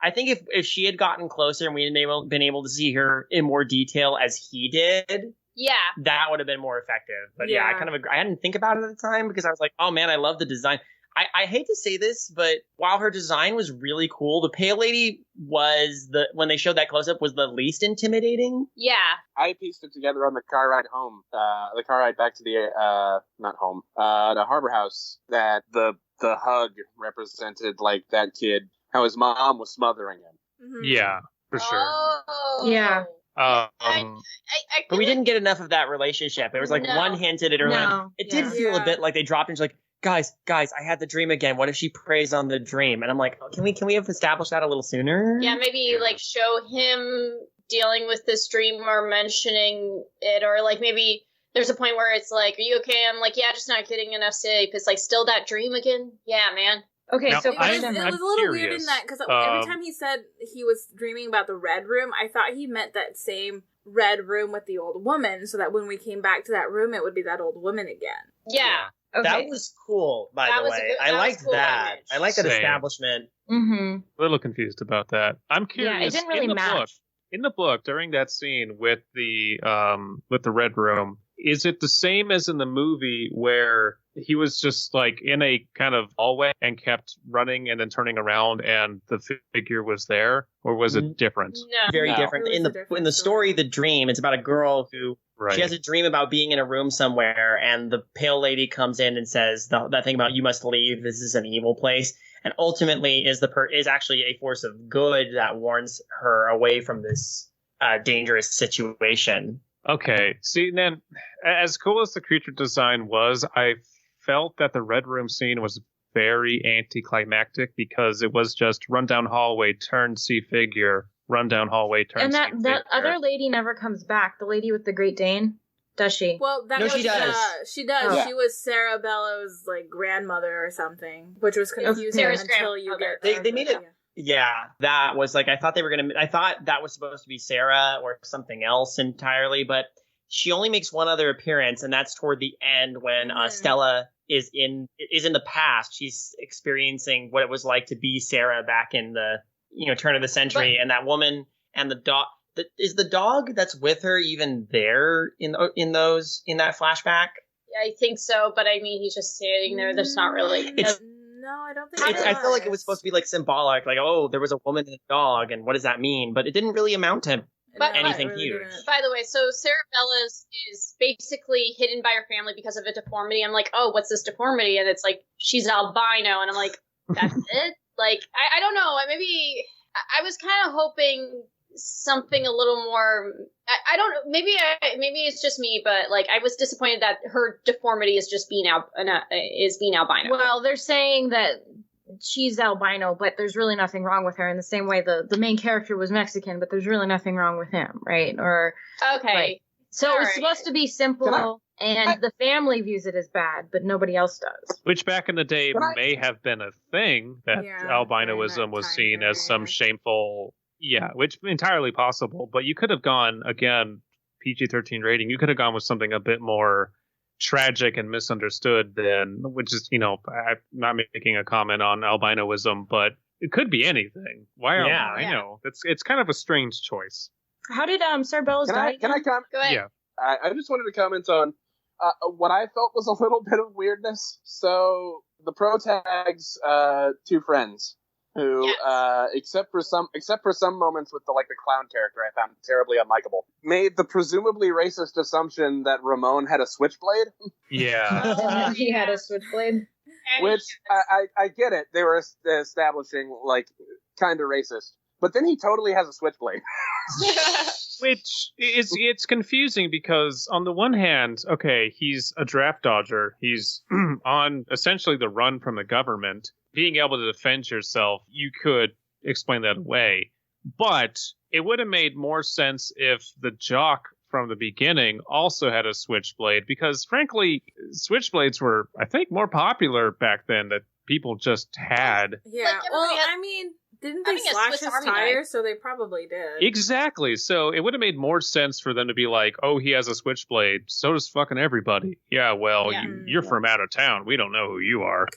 I think if she had gotten closer and we had been able to see her in more detail as he did. Yeah, that would have been more effective. But yeah, I kind of agree. I hadn't think about it at the time because I was like, oh man, I love the design. I hate to say this, but while her design was really cool, the Pale Lady was when they showed that close up was the least intimidating. Yeah, I pieced it together on the car ride home, the car ride back to the not home, the Harbor House. That the hug represented like that kid, how his mom was smothering him. Mm-hmm. Yeah, for sure. Oh. Yeah. But we didn't get enough of that relationship. It was like one hinted at her. It did feel a bit like they dropped in. She's like, guys, I had the dream again. What if she preys on the dream? And I'm like, can we have established that a little sooner? Yeah, maybe like show him dealing with this dream or mentioning it, or like maybe there's a point where it's like, are you okay? I'm like, yeah, just not getting enough sleep. It's like still that dream again. Yeah, man. Okay, now, so it was a little weird in that because every time he said he was dreaming about the Red Room, I thought he meant that same Red Room with the old woman, so that when we came back to that room, it would be that old woman again. Yeah. Okay. That was cool, by the way. I liked that. Image. I liked that establishment. Mm-hmm. A little confused about that. I'm curious. Yeah, it didn't really match. In the book, during that scene with the Red Room, is it the same as in the movie where he was just like in a kind of hallway and kept running and then turning around and the figure was there, or was it different? No, very different. In the story, The Dream, it's about a girl who she has a dream about being in a room somewhere, and the Pale Lady comes in and says that thing about you must leave. This is an evil place, and ultimately is actually a force of good that warns her away from this dangerous situation. Okay, see, then, as cool as the creature design was, I felt that the Red Room scene was very anticlimactic because it was just run down hallway, turn, see figure, run down hallway, turn, see figure. And that other lady never comes back, the lady with the Great Dane, does she? Well, she does. She does. Yeah. She was Sarah Bellows' like grandmother or something, which was confusing until you get. They made it. Yeah, that was like I thought that was supposed to be Sarah or something else entirely, but she only makes one other appearance, and that's toward the end when Stella is in the past. She's experiencing what it was like to be Sarah back in the turn of the century, and that woman and the dog. Is the dog that's with her even there in that flashback? I think so, but I mean, he's just standing there. There's not really. No, I don't think I feel like it was supposed to be like symbolic, like, oh, there was a woman and a dog, and what does that mean? But it didn't really amount to anything really huge. By the way, so Sarah Bellows is basically hidden by her family because of a deformity. I'm like, oh, what's this deformity? And it's like, she's albino. And I'm like, that's it? Like, I don't know. Maybe I was kind of hoping something a little more. I don't know. Maybe it's just me, but like I was disappointed that her deformity is just being albino. Well, they're saying that she's albino, but there's really nothing wrong with her. In the same way, the main character was Mexican, but there's really nothing wrong with him, right? Or okay. Right. So it was supposed to be simple, and the family views it as bad, but nobody else does. Which back in the day may have been a thing, that albinoism was seen as some shameful, which entirely possible. But you could have gone, again, PG-13 rating, you could have gone with something a bit more tragic and misunderstood than, which is, I'm not making a comment on albinoism, but it could be anything. Why albino? It's kind of a strange choice. How did Cerbella's die? Can I comment? Go ahead. Yeah. I just wanted to comment on what I felt was a little bit of weirdness. So the protag's two friends who, except for some moments with the clown character, I found terribly unlikable, made the presumably racist assumption that Ramon had a switchblade. Yeah. He had a switchblade. Which I get it. They were establishing kind of racist. But then he totally has a switchblade. Which it's confusing because on the one hand, okay, he's a draft dodger. He's on essentially the run from the government. Being able to defend yourself, you could explain that away. But it would have made more sense if the jock from the beginning also had a switchblade, because frankly, switchblades were, I think, more popular back then that people just had. Yeah, didn't they slash his tires? So they probably did. Exactly. So it would have made more sense for them to be like, oh, he has a switchblade. So does fucking everybody. Yeah, well, you're from out of town. We don't know who you are.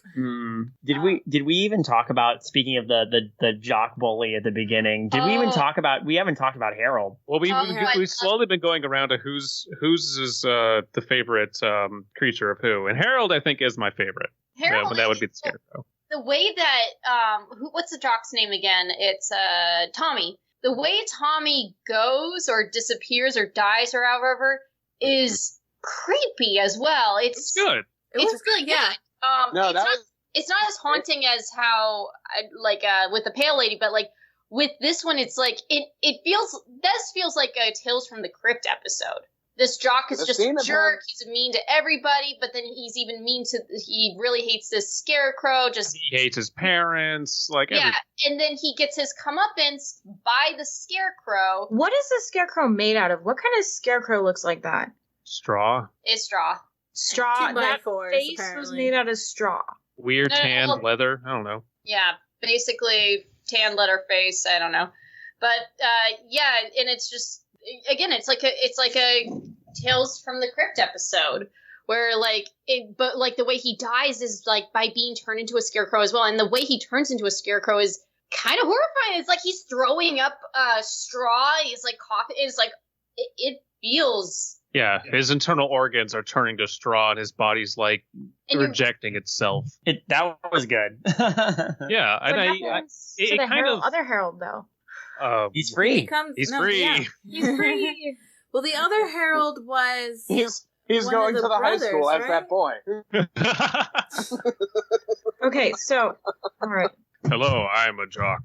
Did we even talk about, speaking of the jock bully at the beginning, we haven't talked about Harold. Well, we've slowly been going around to whose is the favorite creature of who. And Harold, I think, is my favorite. Harold, but that would be the Scarecrow. The way that what's the jock's name again? It's Tommy. The way Tommy goes or disappears or dies or however is creepy as well. It's good. It's really good. It's not as haunting as how with the Pale Lady, but with this one, it's it feels like a Tales from the Crypt episode. This jock is just a jerk. He's mean to everybody, but then he's even he really hates this scarecrow. He hates his parents. And then he gets his comeuppance by the scarecrow. What is the scarecrow made out of? What kind of scarecrow looks like that? Straw. It's straw. Straw. That 2x4s, face apparently. was made out of straw. Weird tanned leather. I don't know. Yeah, basically tan leather face. I don't know, but and it's just. Again, it's like a Tales from the Crypt episode where the way he dies is by being turned into a scarecrow as well, and the way he turns into a scarecrow is kind of horrifying. It's like he's throwing up straw. He's coughing. It's it feels. Yeah, his internal organs are turning to straw, and his body's rejecting itself. That was good. Yeah, and it kind of other Harold though. He's free. He's free. Yeah, he's free. Well, the other Harold was he's going to the high school as that boy. Okay, so all right. Hello, I'm a jock.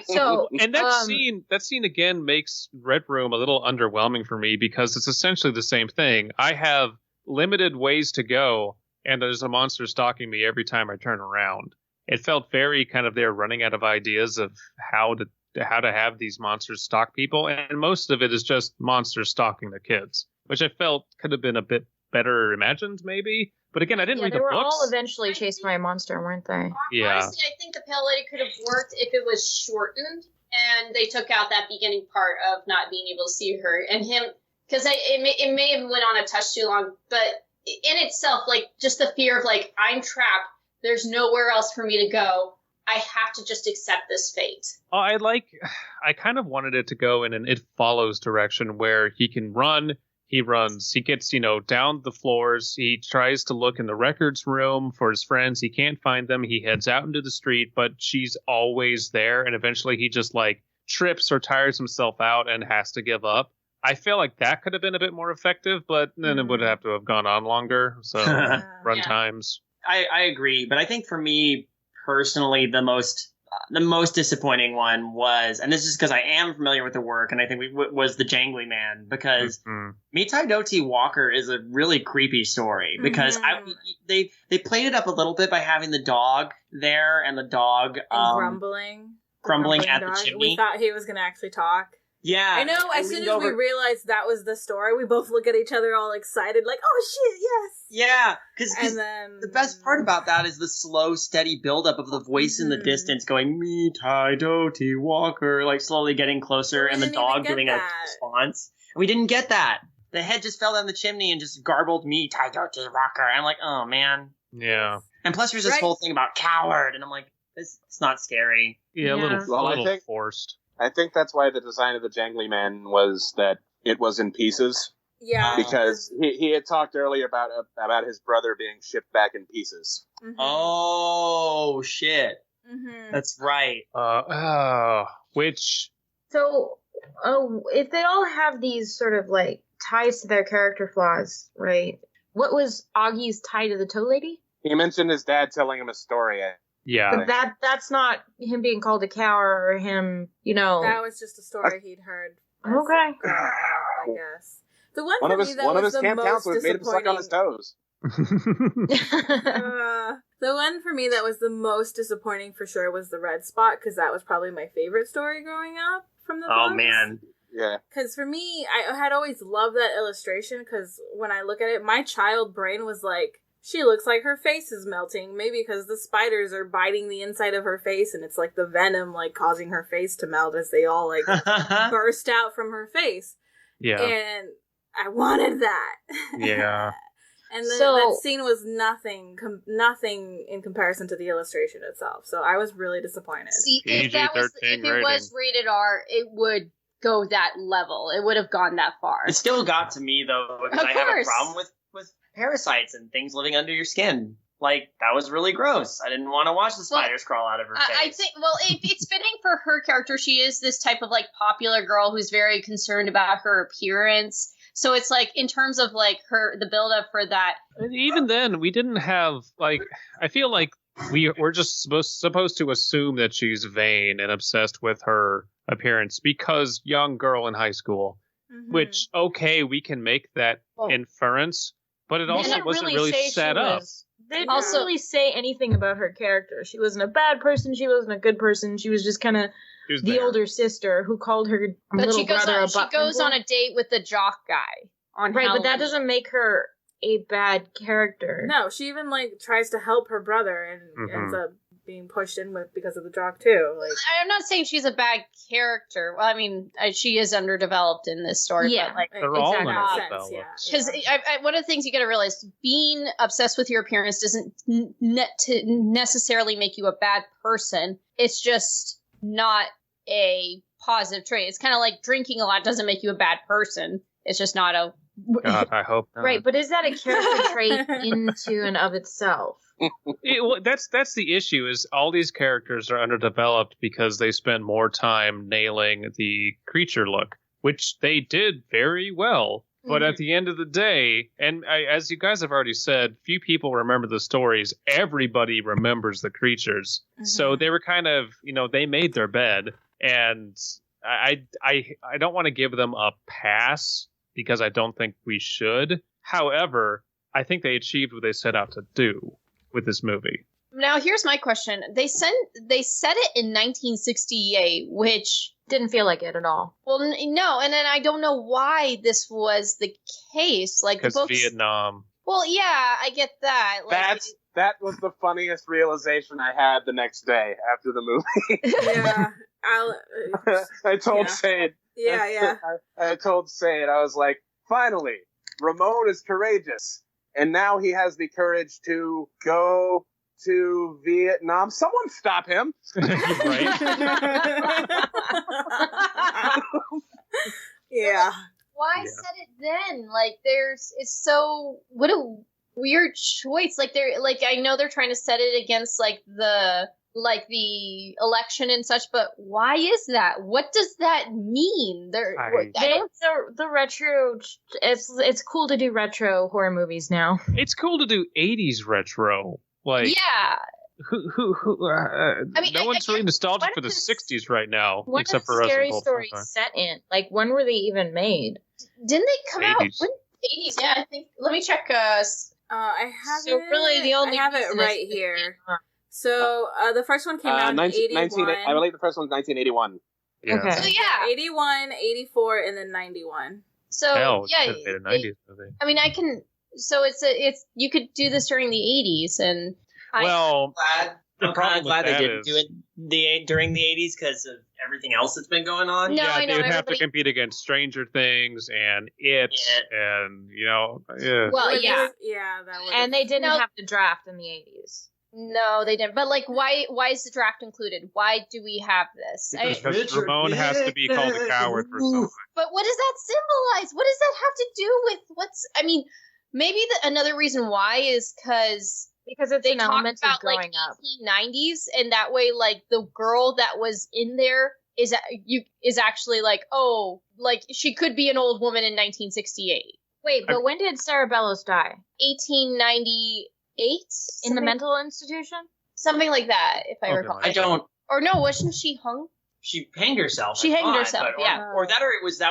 So and that scene again makes Red Room a little underwhelming for me because it's essentially the same thing. I have limited ways to go, and there's a monster stalking me every time I turn around. It felt very kind of they're running out of ideas of how to have these monsters stalk people, and most of it is just monsters stalking the kids, which I felt could have been a bit better imagined, maybe. But again, I didn't read the books. They were all eventually chased by a monster, weren't they? Yeah. Honestly, I think the Pale Lady could have worked if it was shortened, and they took out that beginning part of not being able to see her and him, because it may have went on a touch too long, but in itself, just the fear of I'm trapped. There's nowhere else for me to go. I have to just accept this fate. Oh, I kind of wanted it to go in an It Follows direction where he can run, he runs, he gets, down the floors, he tries to look in the records room for his friends, he can't find them, he heads out into the street, but she's always there, and eventually he just, trips or tires himself out and has to give up. I feel like that could have been a bit more effective, but then it would have to have gone on longer, so run times. I agree, but I think for me, personally, the most the most disappointing one was, and this is because I am familiar with the work, and I think was the Jangly Man, because Mitai Doti Walker is a really creepy story, because they played it up a little bit by having the dog there, and the dog grumbling at the chimney. We thought he was going to actually talk. Yeah. I know, as soon as we realized that was the story, we both look at each other all excited, like, oh shit, yes! Yeah, because the best part about that is the slow, steady buildup of the voice in the distance going, Mitai Doti Walker, like slowly getting closer, and the dog giving a response. And we didn't get that. The head just fell down the chimney and just garbled Mitai Doti Walker. I'm like, oh man. Yeah. And plus there's this whole thing about coward, and I'm like, it's not scary. Yeah, a little forced. I think that's why the design of the Jangly Man was that it was in pieces. Yeah. Because he had talked earlier about his brother being shipped back in pieces. Oh, shit. That's right. So, if they all have these sort of, like, ties to their character flaws, right? What was Augie's tie to the Toe Lady? He mentioned his dad telling him a story. Yeah. But that's not him being called a cow or him, you know. That was just a story he'd heard. Okay. I guess. The one of his camp counselors made him suck on his toes. The one for me that was the most disappointing for sure was the red spot, because that was probably my favorite story growing up from the books. Oh, man. Yeah. Because for me, I had always loved that illustration, because when I look at it, my child brain was like, she looks like her face is melting, maybe because the spiders are biting the inside of her face, and it's like the venom, like, causing her face to melt as they all, like, burst out from her face. Yeah. And I wanted that. Yeah. And then that scene was nothing in comparison to the illustration itself. So I was really disappointed. See, if it was rated R, it would go that level. It would have gone that far. It still got to me, though, because I have a problem with parasites and things living under your skin. Like, that was really gross. I didn't want to watch the spiders crawl out of her face. I think, it's fitting for her character. She is this type of, like, popular girl who's very concerned about her appearance. So it's, like, in terms of, like, the build-up for that. Even then, we didn't have, like, I feel like we're just supposed to assume that she's vain and obsessed with her appearance because young girl in high school. Which, okay, we can make that inference, but it also wasn't really set up. They didn't really say anything about her character. She wasn't a bad person. She wasn't a good person. She was just kind of the older sister who called her little brother a butt. She goes on a date with the jock guy on Halloween. But that doesn't make her a bad character. No, she even, like, tries to help her brother and ends up being pushed in with because of the jock too. Like, I'm not saying she's a bad character. Well, I mean, she is underdeveloped in this story. Yeah, but, like, they're all underdeveloped. Because one of the things you got to realize, being obsessed with your appearance doesn't necessarily make you a bad person. It's just not a positive trait. It's kind of like drinking a lot doesn't make you a bad person. It's just not a... God, I hope not. Right, but is that a character trait into and of itself? That's the issue, is all these characters are underdeveloped because they spend more time nailing the creature look, which they did very well. But at the end of the day, and as you guys have already said, few people remember the stories. Everybody remembers the creatures. So they were kind of, they made their bed. And I don't want to give them a pass because I don't think we should. However, I think they achieved what they set out to do with this movie. Now, here's my question. They set it in 1968, which... didn't feel like it at all. Well, no, and then I don't know why this was the case. Like, because Vietnam. Well, yeah, I get that. Like, that was the funniest realization I had the next day after the movie. Yeah, I told Sade. Yeah. I told Sade, I was like, finally, Ramon is courageous, and now he has the courage to go to Vietnam. Someone stop him. Right? Yeah. Why set it then? Like, it's so, what a weird choice. Like, I know they're trying to set it against, like, the election and such, but why is that? What does that mean? The retro, it's cool to do retro horror movies now. It's cool to do 80s retro. Like, yeah. I mean, no one's really nostalgic for the is- 60s right now, When except is for us. Scary and Stories Bolt. set in? Like, when were they even made? Didn't they come out? 80s. When? 80s, yeah, I think. Let me check. I have So it. really the only I have it reason right is- here. So the first one came out in 81. I believe the first one's 1981. Yeah. Okay. So, yeah. 81, 84, and then 91. So, Hell, yeah. could have made a 90s movie. I mean, I can. So it's you could do this during the 80s, and Well, I'm kind problem of glad with they that didn't is- do it during the 80s because of everything else that's been going on. No, yeah, I know, they would have to everybody- compete against Stranger Things and It, and, yeah. well, But yeah. Yeah, that would. And they didn't No. have the draft in the 80s. No, they didn't. But like, why is the draft included? Why do we have this? Because Ramon has to be called a coward for something. But what does that symbolize? What does that have to do with what's? I mean, maybe another reason why is because Because it's they an talked element of about like growing up. 1990s, and that way, like the girl that was in there is actually like, oh, like she could be an old woman in 1968, Wait, but when did Sarah Bellows die? 1898, In the mental institution? something like that, if I Okay, recall. like I don't. Or no, wasn't she hung? She hanged herself. She I hanged thought, herself, but- yeah. Or that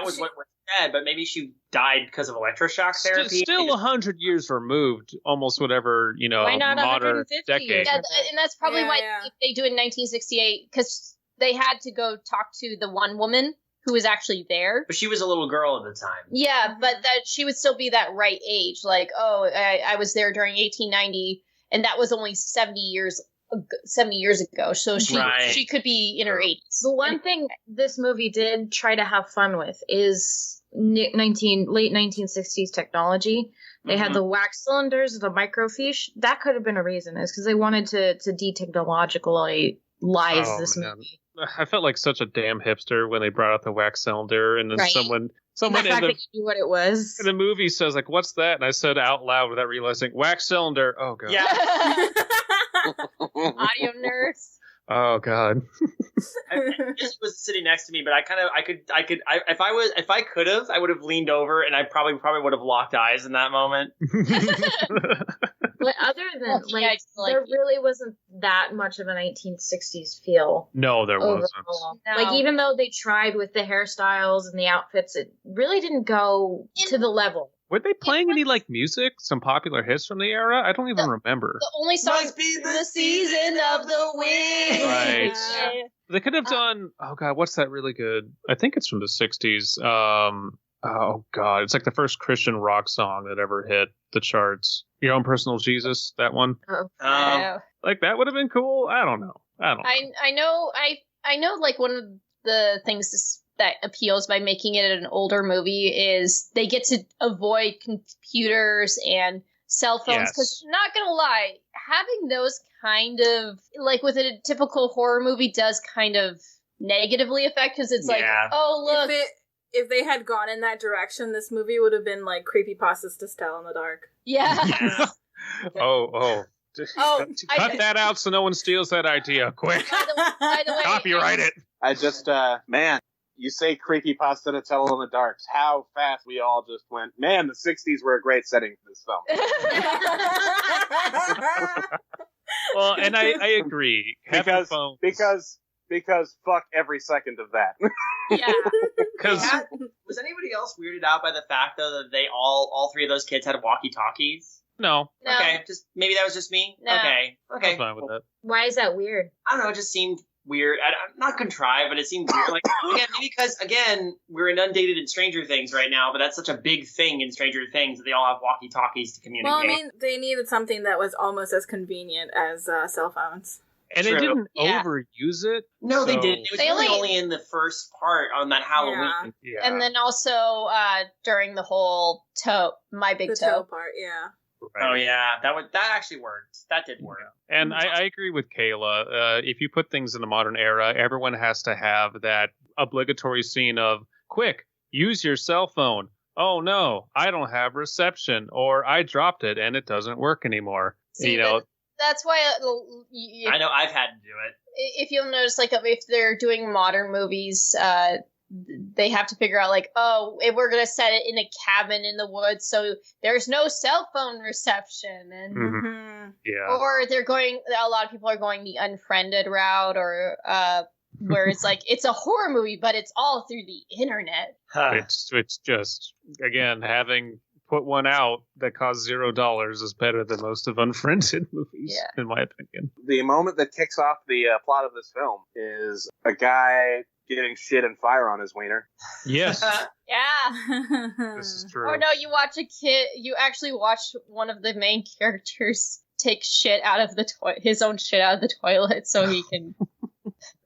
was what was said, but maybe she died because of electroshock therapy. Still 100 years removed, almost whatever, Why not modern 150 decade. years? Yeah, and that's probably Yeah, why yeah. if they do it in 1968, because they had to go talk to the one woman who was actually there. But she was a little girl at the time. Yeah, but that she would still be that right age. Like, oh, I was there during 1890, and that was only 70 years ago. So Right. she could be in her 80s. The one thing this movie did try to have fun with is late 1960s technology. They had the wax cylinders, the microfiche. That could have been a reason, is because they wanted to de-technologically Oh, this man. movie. I felt like such a damn hipster when they brought out the wax cylinder, and then Right. someone The in fact the that you knew what it was. in the movie says like, "What's that?" And I said out loud without realizing, "Wax cylinder." Oh god. Yeah. Audio nerds. Oh god. She was sitting next to me, but I could have, I would have leaned over, and I probably would have locked eyes in that moment. But other than, Well, yeah, I feel like there you- really wasn't that much of a 1960s feel. No, there wasn't. Overall. No. Like, even though they tried with the hairstyles and the outfits, it really didn't go to the level. Were they playing any like music, some popular hits from the era? I don't even remember. The only song Must be the season of the wind. Right. Yeah. They could have done. Oh god, what's that really good? I think it's from the '60s. Oh god, it's like the first Christian rock song that ever hit the charts. Your Own Personal Jesus, that one. Like that would have been cool. I don't know. I know like one of the things that appeals by making it an older movie is they get to avoid computers and cell phones, because not gonna lie, having those kind of like with a typical horror movie does kind of negatively affect, because it's like, Yeah. oh look, If they had gone in that direction, this movie would have been like creepypastas to tell in the dark. yeah. Oh. Oh, Cut that out so no one steals that idea. Quick. By the way, Copyright it. I just, man, you say creepypasta to tell in the dark. How fast we all just went, man, the 60s were a great setting for this film. Well, and I agree. Having Because, phones- because fuck every second of that. Yeah. Because Was anybody else weirded out by the fact though that they all three of those kids had walkie-talkies? no, No. Okay, just maybe that was just me. No. Okay. I'm fine with that. Why is that weird? I don't know. It just seemed weird. Not contrived, but it seemed weird. Like again, maybe because we're inundated in Stranger Things right now, but that's such a big thing in Stranger Things that they all have walkie-talkies to communicate. Well, I mean, they needed something that was almost as convenient as cell phones. And they True. didn't Yeah. overuse it. no, they so- didn't. It was They really only- only in the first part on that Halloween. Yeah. Yeah. And then also during the whole My Big The Toe. toe part, yeah. Right. Oh yeah, that actually worked. That did work. And I agree with Kayla. If you put things in the modern era, everyone has to have that obligatory scene of, quick, use your cell phone. Oh no, I don't have reception, or I dropped it and it doesn't work anymore. See, that's why I know I've had to do it. if you'll notice, like if they're doing modern movies, they have to figure out like, oh, we're gonna set it in a cabin in the woods, so there's no cell phone reception, and or a lot of people are going the unfriended route, or where it's like it's a horror movie, but it's all through the internet. It's just, again, having put one out that costs $0 is better than most of unfriended movies, in my opinion. The moment that kicks off the plot of this film is a guy getting shit and fire on his wiener. Yes. Yeah. This is true. Or no, you actually watch one of the main characters take shit out of his own shit out of the toilet so he can...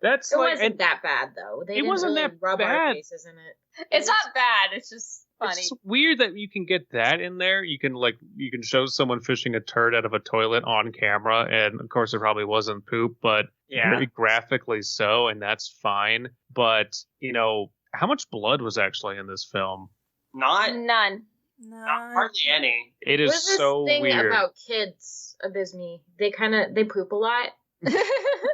It wasn't that bad, though. It wasn't really that rub bad. Our faces in it. It's not bad. It's just funny. It's weird that you can get that in there. You can show someone fishing a turd out of a toilet on camera, and of course it probably wasn't poop, but very graphically so, and that's fine. But, how much blood was actually in this film? None. Not hardly any. It is so weird. What is this thing about kids, Abysme? They poop a lot.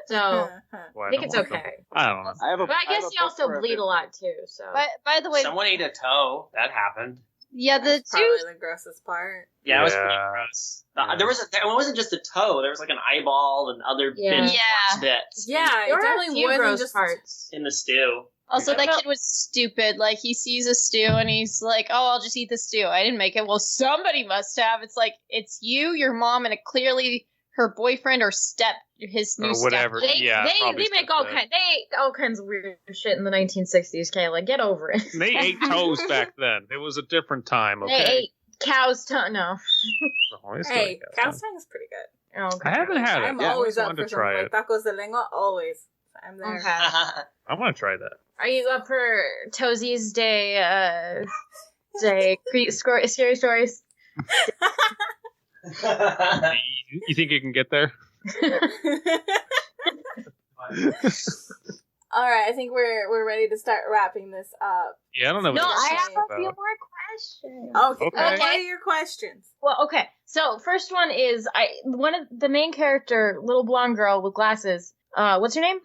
So I think it's okay. I don't know. But I guess you also bleed a lot too. So by the way, someone ate a toe. That happened. Yeah, that's probably the grossest part. Yeah, it was pretty gross. It wasn't just a toe. There was like an eyeball and other bits. Yeah, there it definitely wasn't gross just parts in the stew. Also, that kid was stupid. Like, he sees a stew and he's like, oh, I'll just eat the stew. I didn't make it. Well, somebody must have. It's like, it's you, your mom, and clearly her boyfriend or his new whatever. They make all kinds of weird shit in the 1960s, Kayla. Get over it. They ate toes back then. It was a different time, okay? They ate cow's tongue. No. Hey, cow's tongue is pretty good. Oh, okay. I haven't had it. I'm always up for something like tacos de lengua. Always. I'm there. Okay. I want to try that. Are you up for Toesies Day, scary stories? You think you can get there? All right, I think we're ready to start wrapping this up. Yeah, I don't know. No, I have about. a few more questions. Okay. What are your questions? Well, okay. So first one is one of the main character, little blonde girl with glasses. What's her name?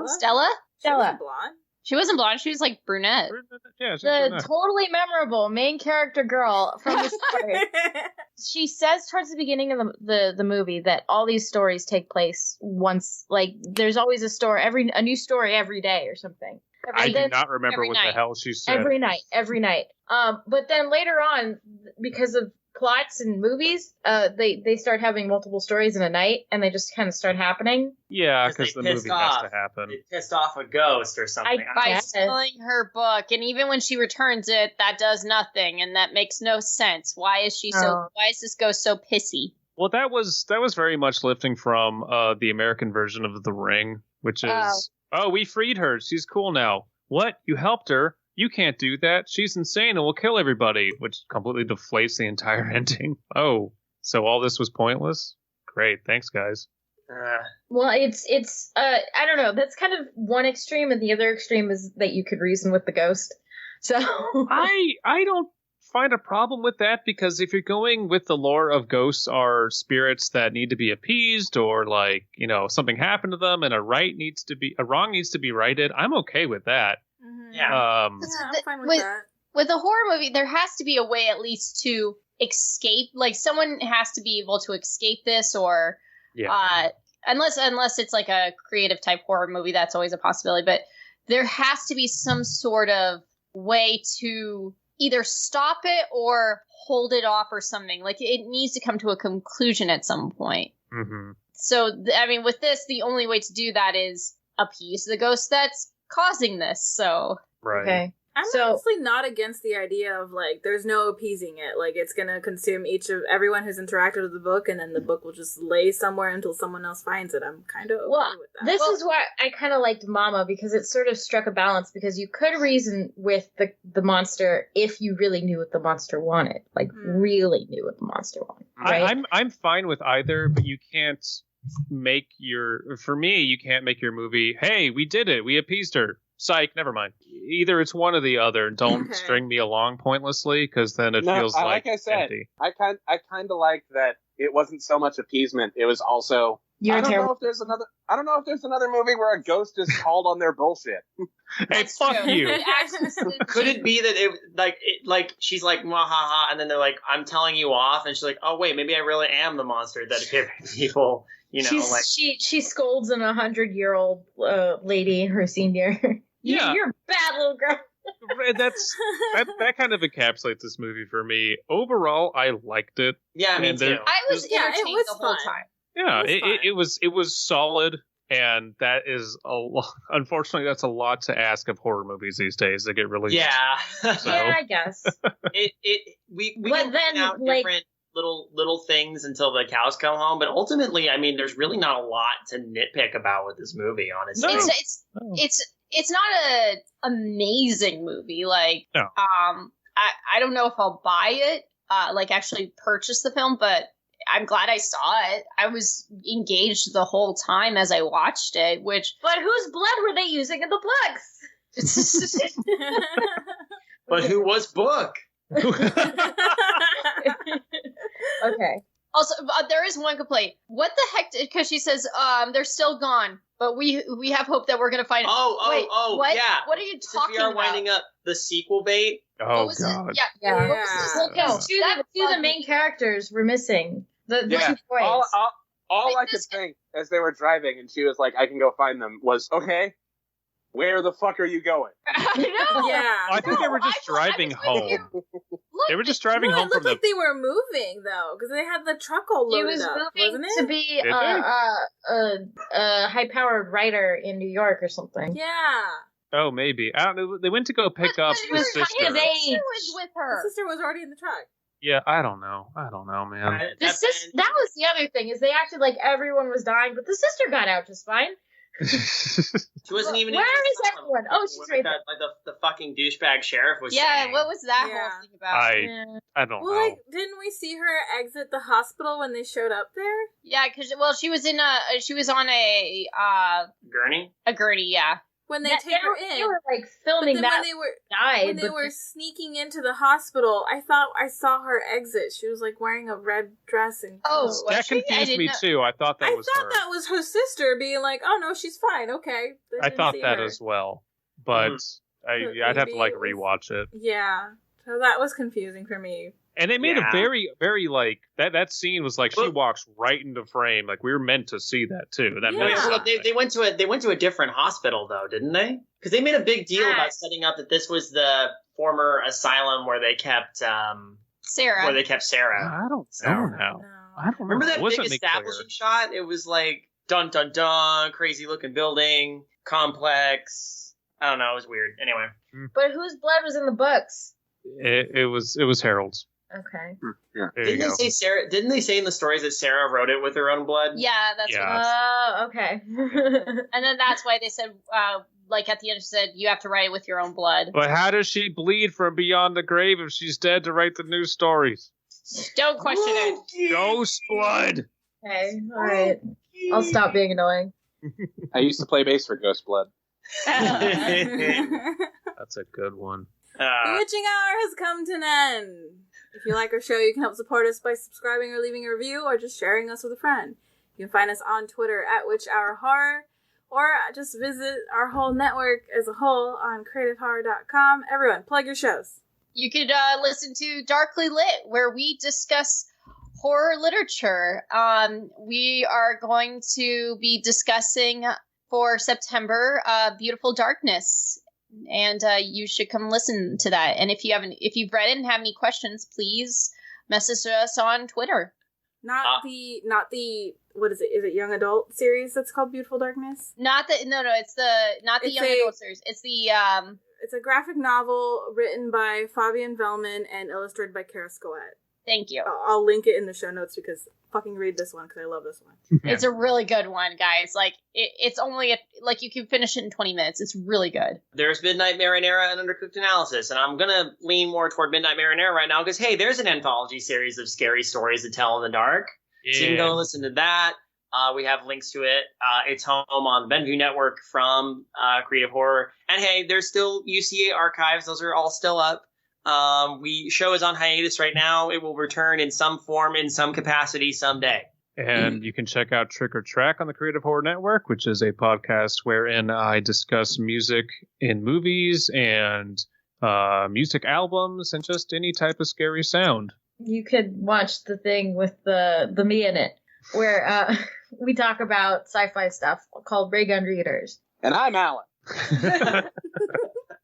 Stella. She wasn't blonde. She wasn't blonde. She was like brunette. Yeah, the totally memorable main character girl from the story. She says towards the beginning of the movie that all these stories take place once. Like, there's always a new story every day or something. I do not remember what the hell she said. Every night. But then later on, because of plots and movies, they start having multiple stories in a night, and they just kind of start happening. Yeah, because the movie has to happen. They pissed off a ghost or something. By stealing her book, and even when she returns it, that does nothing, and that makes no sense. Why is this ghost so pissy? Well, that was very much lifting from the American version of The Ring, which is, we freed her. She's cool now. What? You helped her? You can't do that. She's insane and will kill everybody, which completely deflates the entire ending. Oh, so all this was pointless? Great, thanks, guys. Well, it's I don't know. That's kind of one extreme, and the other extreme is that you could reason with the ghost. So I don't find a problem with that, because if you're going with the lore of ghosts are spirits that need to be appeased, or like, something happened to them and a wrong needs to be righted, I'm okay with that. Mm-hmm. Yeah. I'm fine with that. With a horror movie, there has to be a way at least to escape. Like, someone has to be able to escape this, or unless it's like a creative type horror movie, that's always a possibility. But there has to be some sort of way to either stop it or hold it off or something. Like, it needs to come to a conclusion at some point. Mm-hmm. So, with this, the only way to do that is appease the ghost that's causing this. So right. Okay. I'm honestly not against the idea of, like, there's no appeasing it. Like, it's gonna consume everyone who's interacted with the book, and then the book will just lay somewhere until someone else finds it. I'm kind of okay with that. This is why I kind of liked Mama, because it sort of struck a balance, because you could reason with the monster if you really knew what the monster wanted. Like, really knew what the monster wanted. Right? I'm fine with either, but you can't make your movie, hey, we did it, we appeased her. Psych, never mind. Either it's one or the other. Don't string me along pointlessly, because then it feels like I said, empty. I kind of like that it wasn't so much appeasement. It was also I don't know if there's another movie where a ghost is called on their bullshit. Hey, fuck you. Could it be that like she's like, ha, and then they're like, I'm telling you off, and she's like, oh wait, maybe I really am the monster that hit people. You know, she scolds an 100-year-old lady, her senior. Yeah, you're a bad little girl. That kind of encapsulates this movie for me. Overall, I liked it. Yeah, me too. I was entertained it was the whole fun. time. Yeah, it was solid, and that is unfortunately that's a lot to ask of horror movies these days. They get really Yeah, I guess. We but can then, point out like, different little things until the cows come home, but ultimately, I mean, there's really not a lot to nitpick about with this movie, honestly. No. It's not a amazing movie. Like, no. I don't know if I'll buy it, like actually purchase the film, but I'm glad I saw it. I was engaged the whole time as I watched it, But whose blood were they using in the books? But who was Book? Okay. Also, there is one complaint. What the heck? Because she says, they're still gone, but we have hope that we're gonna find. What? Yeah. What are you talking we are about? winding up the sequel bait. Oh god. Yeah. What was this? Two of the main characters were missing. The two boys. All I could think as they were driving, and she was like, "I can go find them," was, "Okay, where the fuck are you going?" I know. Yeah. I think they were just driving home. They were just driving home it from looked like they were moving though, because they had the truck all He loaded was up, moving wasn't it? to be a high-powered writer in New York or something. Yeah. Oh, maybe. I don't know. They went to go pick up But the her sister. sister was with her. The sister was already in the truck. Yeah, I don't know, man. That was the other thing, is they acted like everyone was dying, but the sister got out just fine. She wasn't even. Where is everyone? Oh, she's right there. Like the fucking douchebag sheriff was. Yeah, saying. what was that Yeah. whole thing about? I don't Well, know. like, didn't we see her exit the hospital when they showed up there? Yeah, because she was on a Gurney. gurney. Yeah. When they take her in. They were like But filming then that when they were sneaking into the hospital, I thought I saw her exit. She was like wearing a red dress and Oh, that confused me too. I thought that was her. that was her sister being like, "Oh no, she's fine. Okay." I thought that as well, but I'd have to like rewatch it. Yeah, so that was confusing for me. And they made a very, very like that scene was like she walks right into frame. Like we were meant to see that too. That they went to a different hospital though, didn't they? Because they made a big deal about setting up that this was the former asylum where they kept Sarah. Where they kept Sarah. I don't know now. I don't remember that big establishing shot. It was like dun dun dun, crazy looking building, complex. I don't know. It was weird. Anyway. But whose blood was in the books? It was Harold's. Okay. Yeah. Didn't they say Sarah? Didn't they say in the stories that Sarah wrote it with her own blood? Yeah, that's what. Oh, okay. And then that's why they said, like at the end, she said you have to write it with your own blood. But how does she bleed from beyond the grave if she's dead to write the new stories? Don't question it. Ghost blood. Okay, all right. I'll stop being annoying. I used to play bass for Ghost Blood. That's a good one. The Witching Hour has come to an end. If you like our show, you can help support us by subscribing or leaving a review or just sharing us with a friend. You can find us on Twitter at WitchHourHorror or just visit our whole network as a whole on creativehorror.com. Everyone, plug your shows. You could listen to Darkly Lit, where we discuss horror literature. We are going to be discussing for September Beautiful Darkness. And you should come listen to that. And if you've read it and have any questions, please message us on Twitter. Not the what is it? Is it young adult series that's called Beautiful Darkness? It's not the young adult series. It's the it's a graphic novel written by Fabian Vellman and illustrated by Kara Scoett. Thank you. I'll link it in the show notes because fucking read this one because I love this one. It's a really good one, guys. Like it's only you can finish it in 20 minutes. It's really good. There's Midnight Marinera and Undercooked Analysis, and I'm gonna lean more toward Midnight Marinera right now because hey, there's an anthology series of scary stories to tell in the dark. Yeah. So you can go listen to that. We have links to it. It's home on the Benview Network from Creative Horror, and hey, there's still UCA archives. Those are all still up. Show is on hiatus right now. It will return in some form, in some capacity someday. And you can check out Trick or Track on the Creative Horror Network, which is a podcast wherein I discuss music in movies and music albums and just any type of scary sound. You could watch the thing with the me in it, where we talk about sci-fi stuff called Ray Gun Readers. And I'm Alan.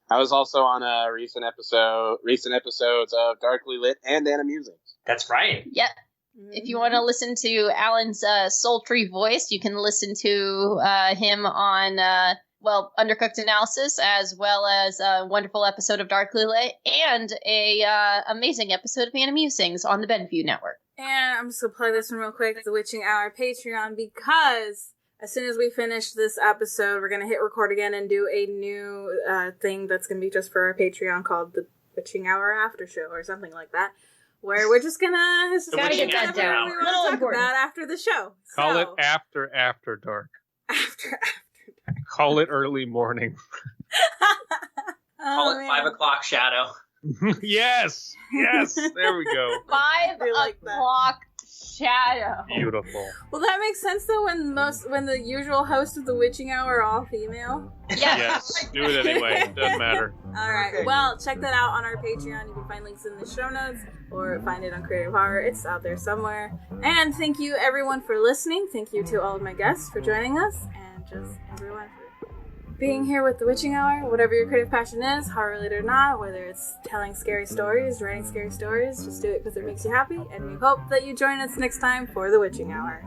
I was also on recent episodes of Darkly Lit and Animusings. That's right. Yep. If you want to listen to Alan's sultry voice, you can listen to him on, Undercooked Analysis, as well as a wonderful episode of Darkly Lit and a amazing episode of Animusings on the Benview Network. And I'm just going to plug this one real quick, The Witching Hour Patreon, because as soon as we finish this episode, we're going to hit record again and do a new thing that's going to be just for our Patreon called The Witching Hour After Show or something like that. Where we're just gonna get that down. We want to talk about after the show. Call it after dark. After dark. Call it early morning. Call it 5 o'clock shadow. Yes. There we go. 5 o'clock shadow. Beautiful. Well, that makes sense though when the usual hosts of the Witching Hour are all female. Yes. Do it anyway. Doesn't matter. All right. Okay. Well, check that out on our Patreon. You can find links in the show notes or find it on Creative Horror. It's out there somewhere. And thank you everyone for listening. Thank you to all of my guests for joining us, and just everyone for being here with the Witching Hour. Whatever your creative passion is, horror related or not, whether it's telling scary stories, writing scary stories, just do it because it makes you happy. And we hope that you join us next time for the Witching Hour.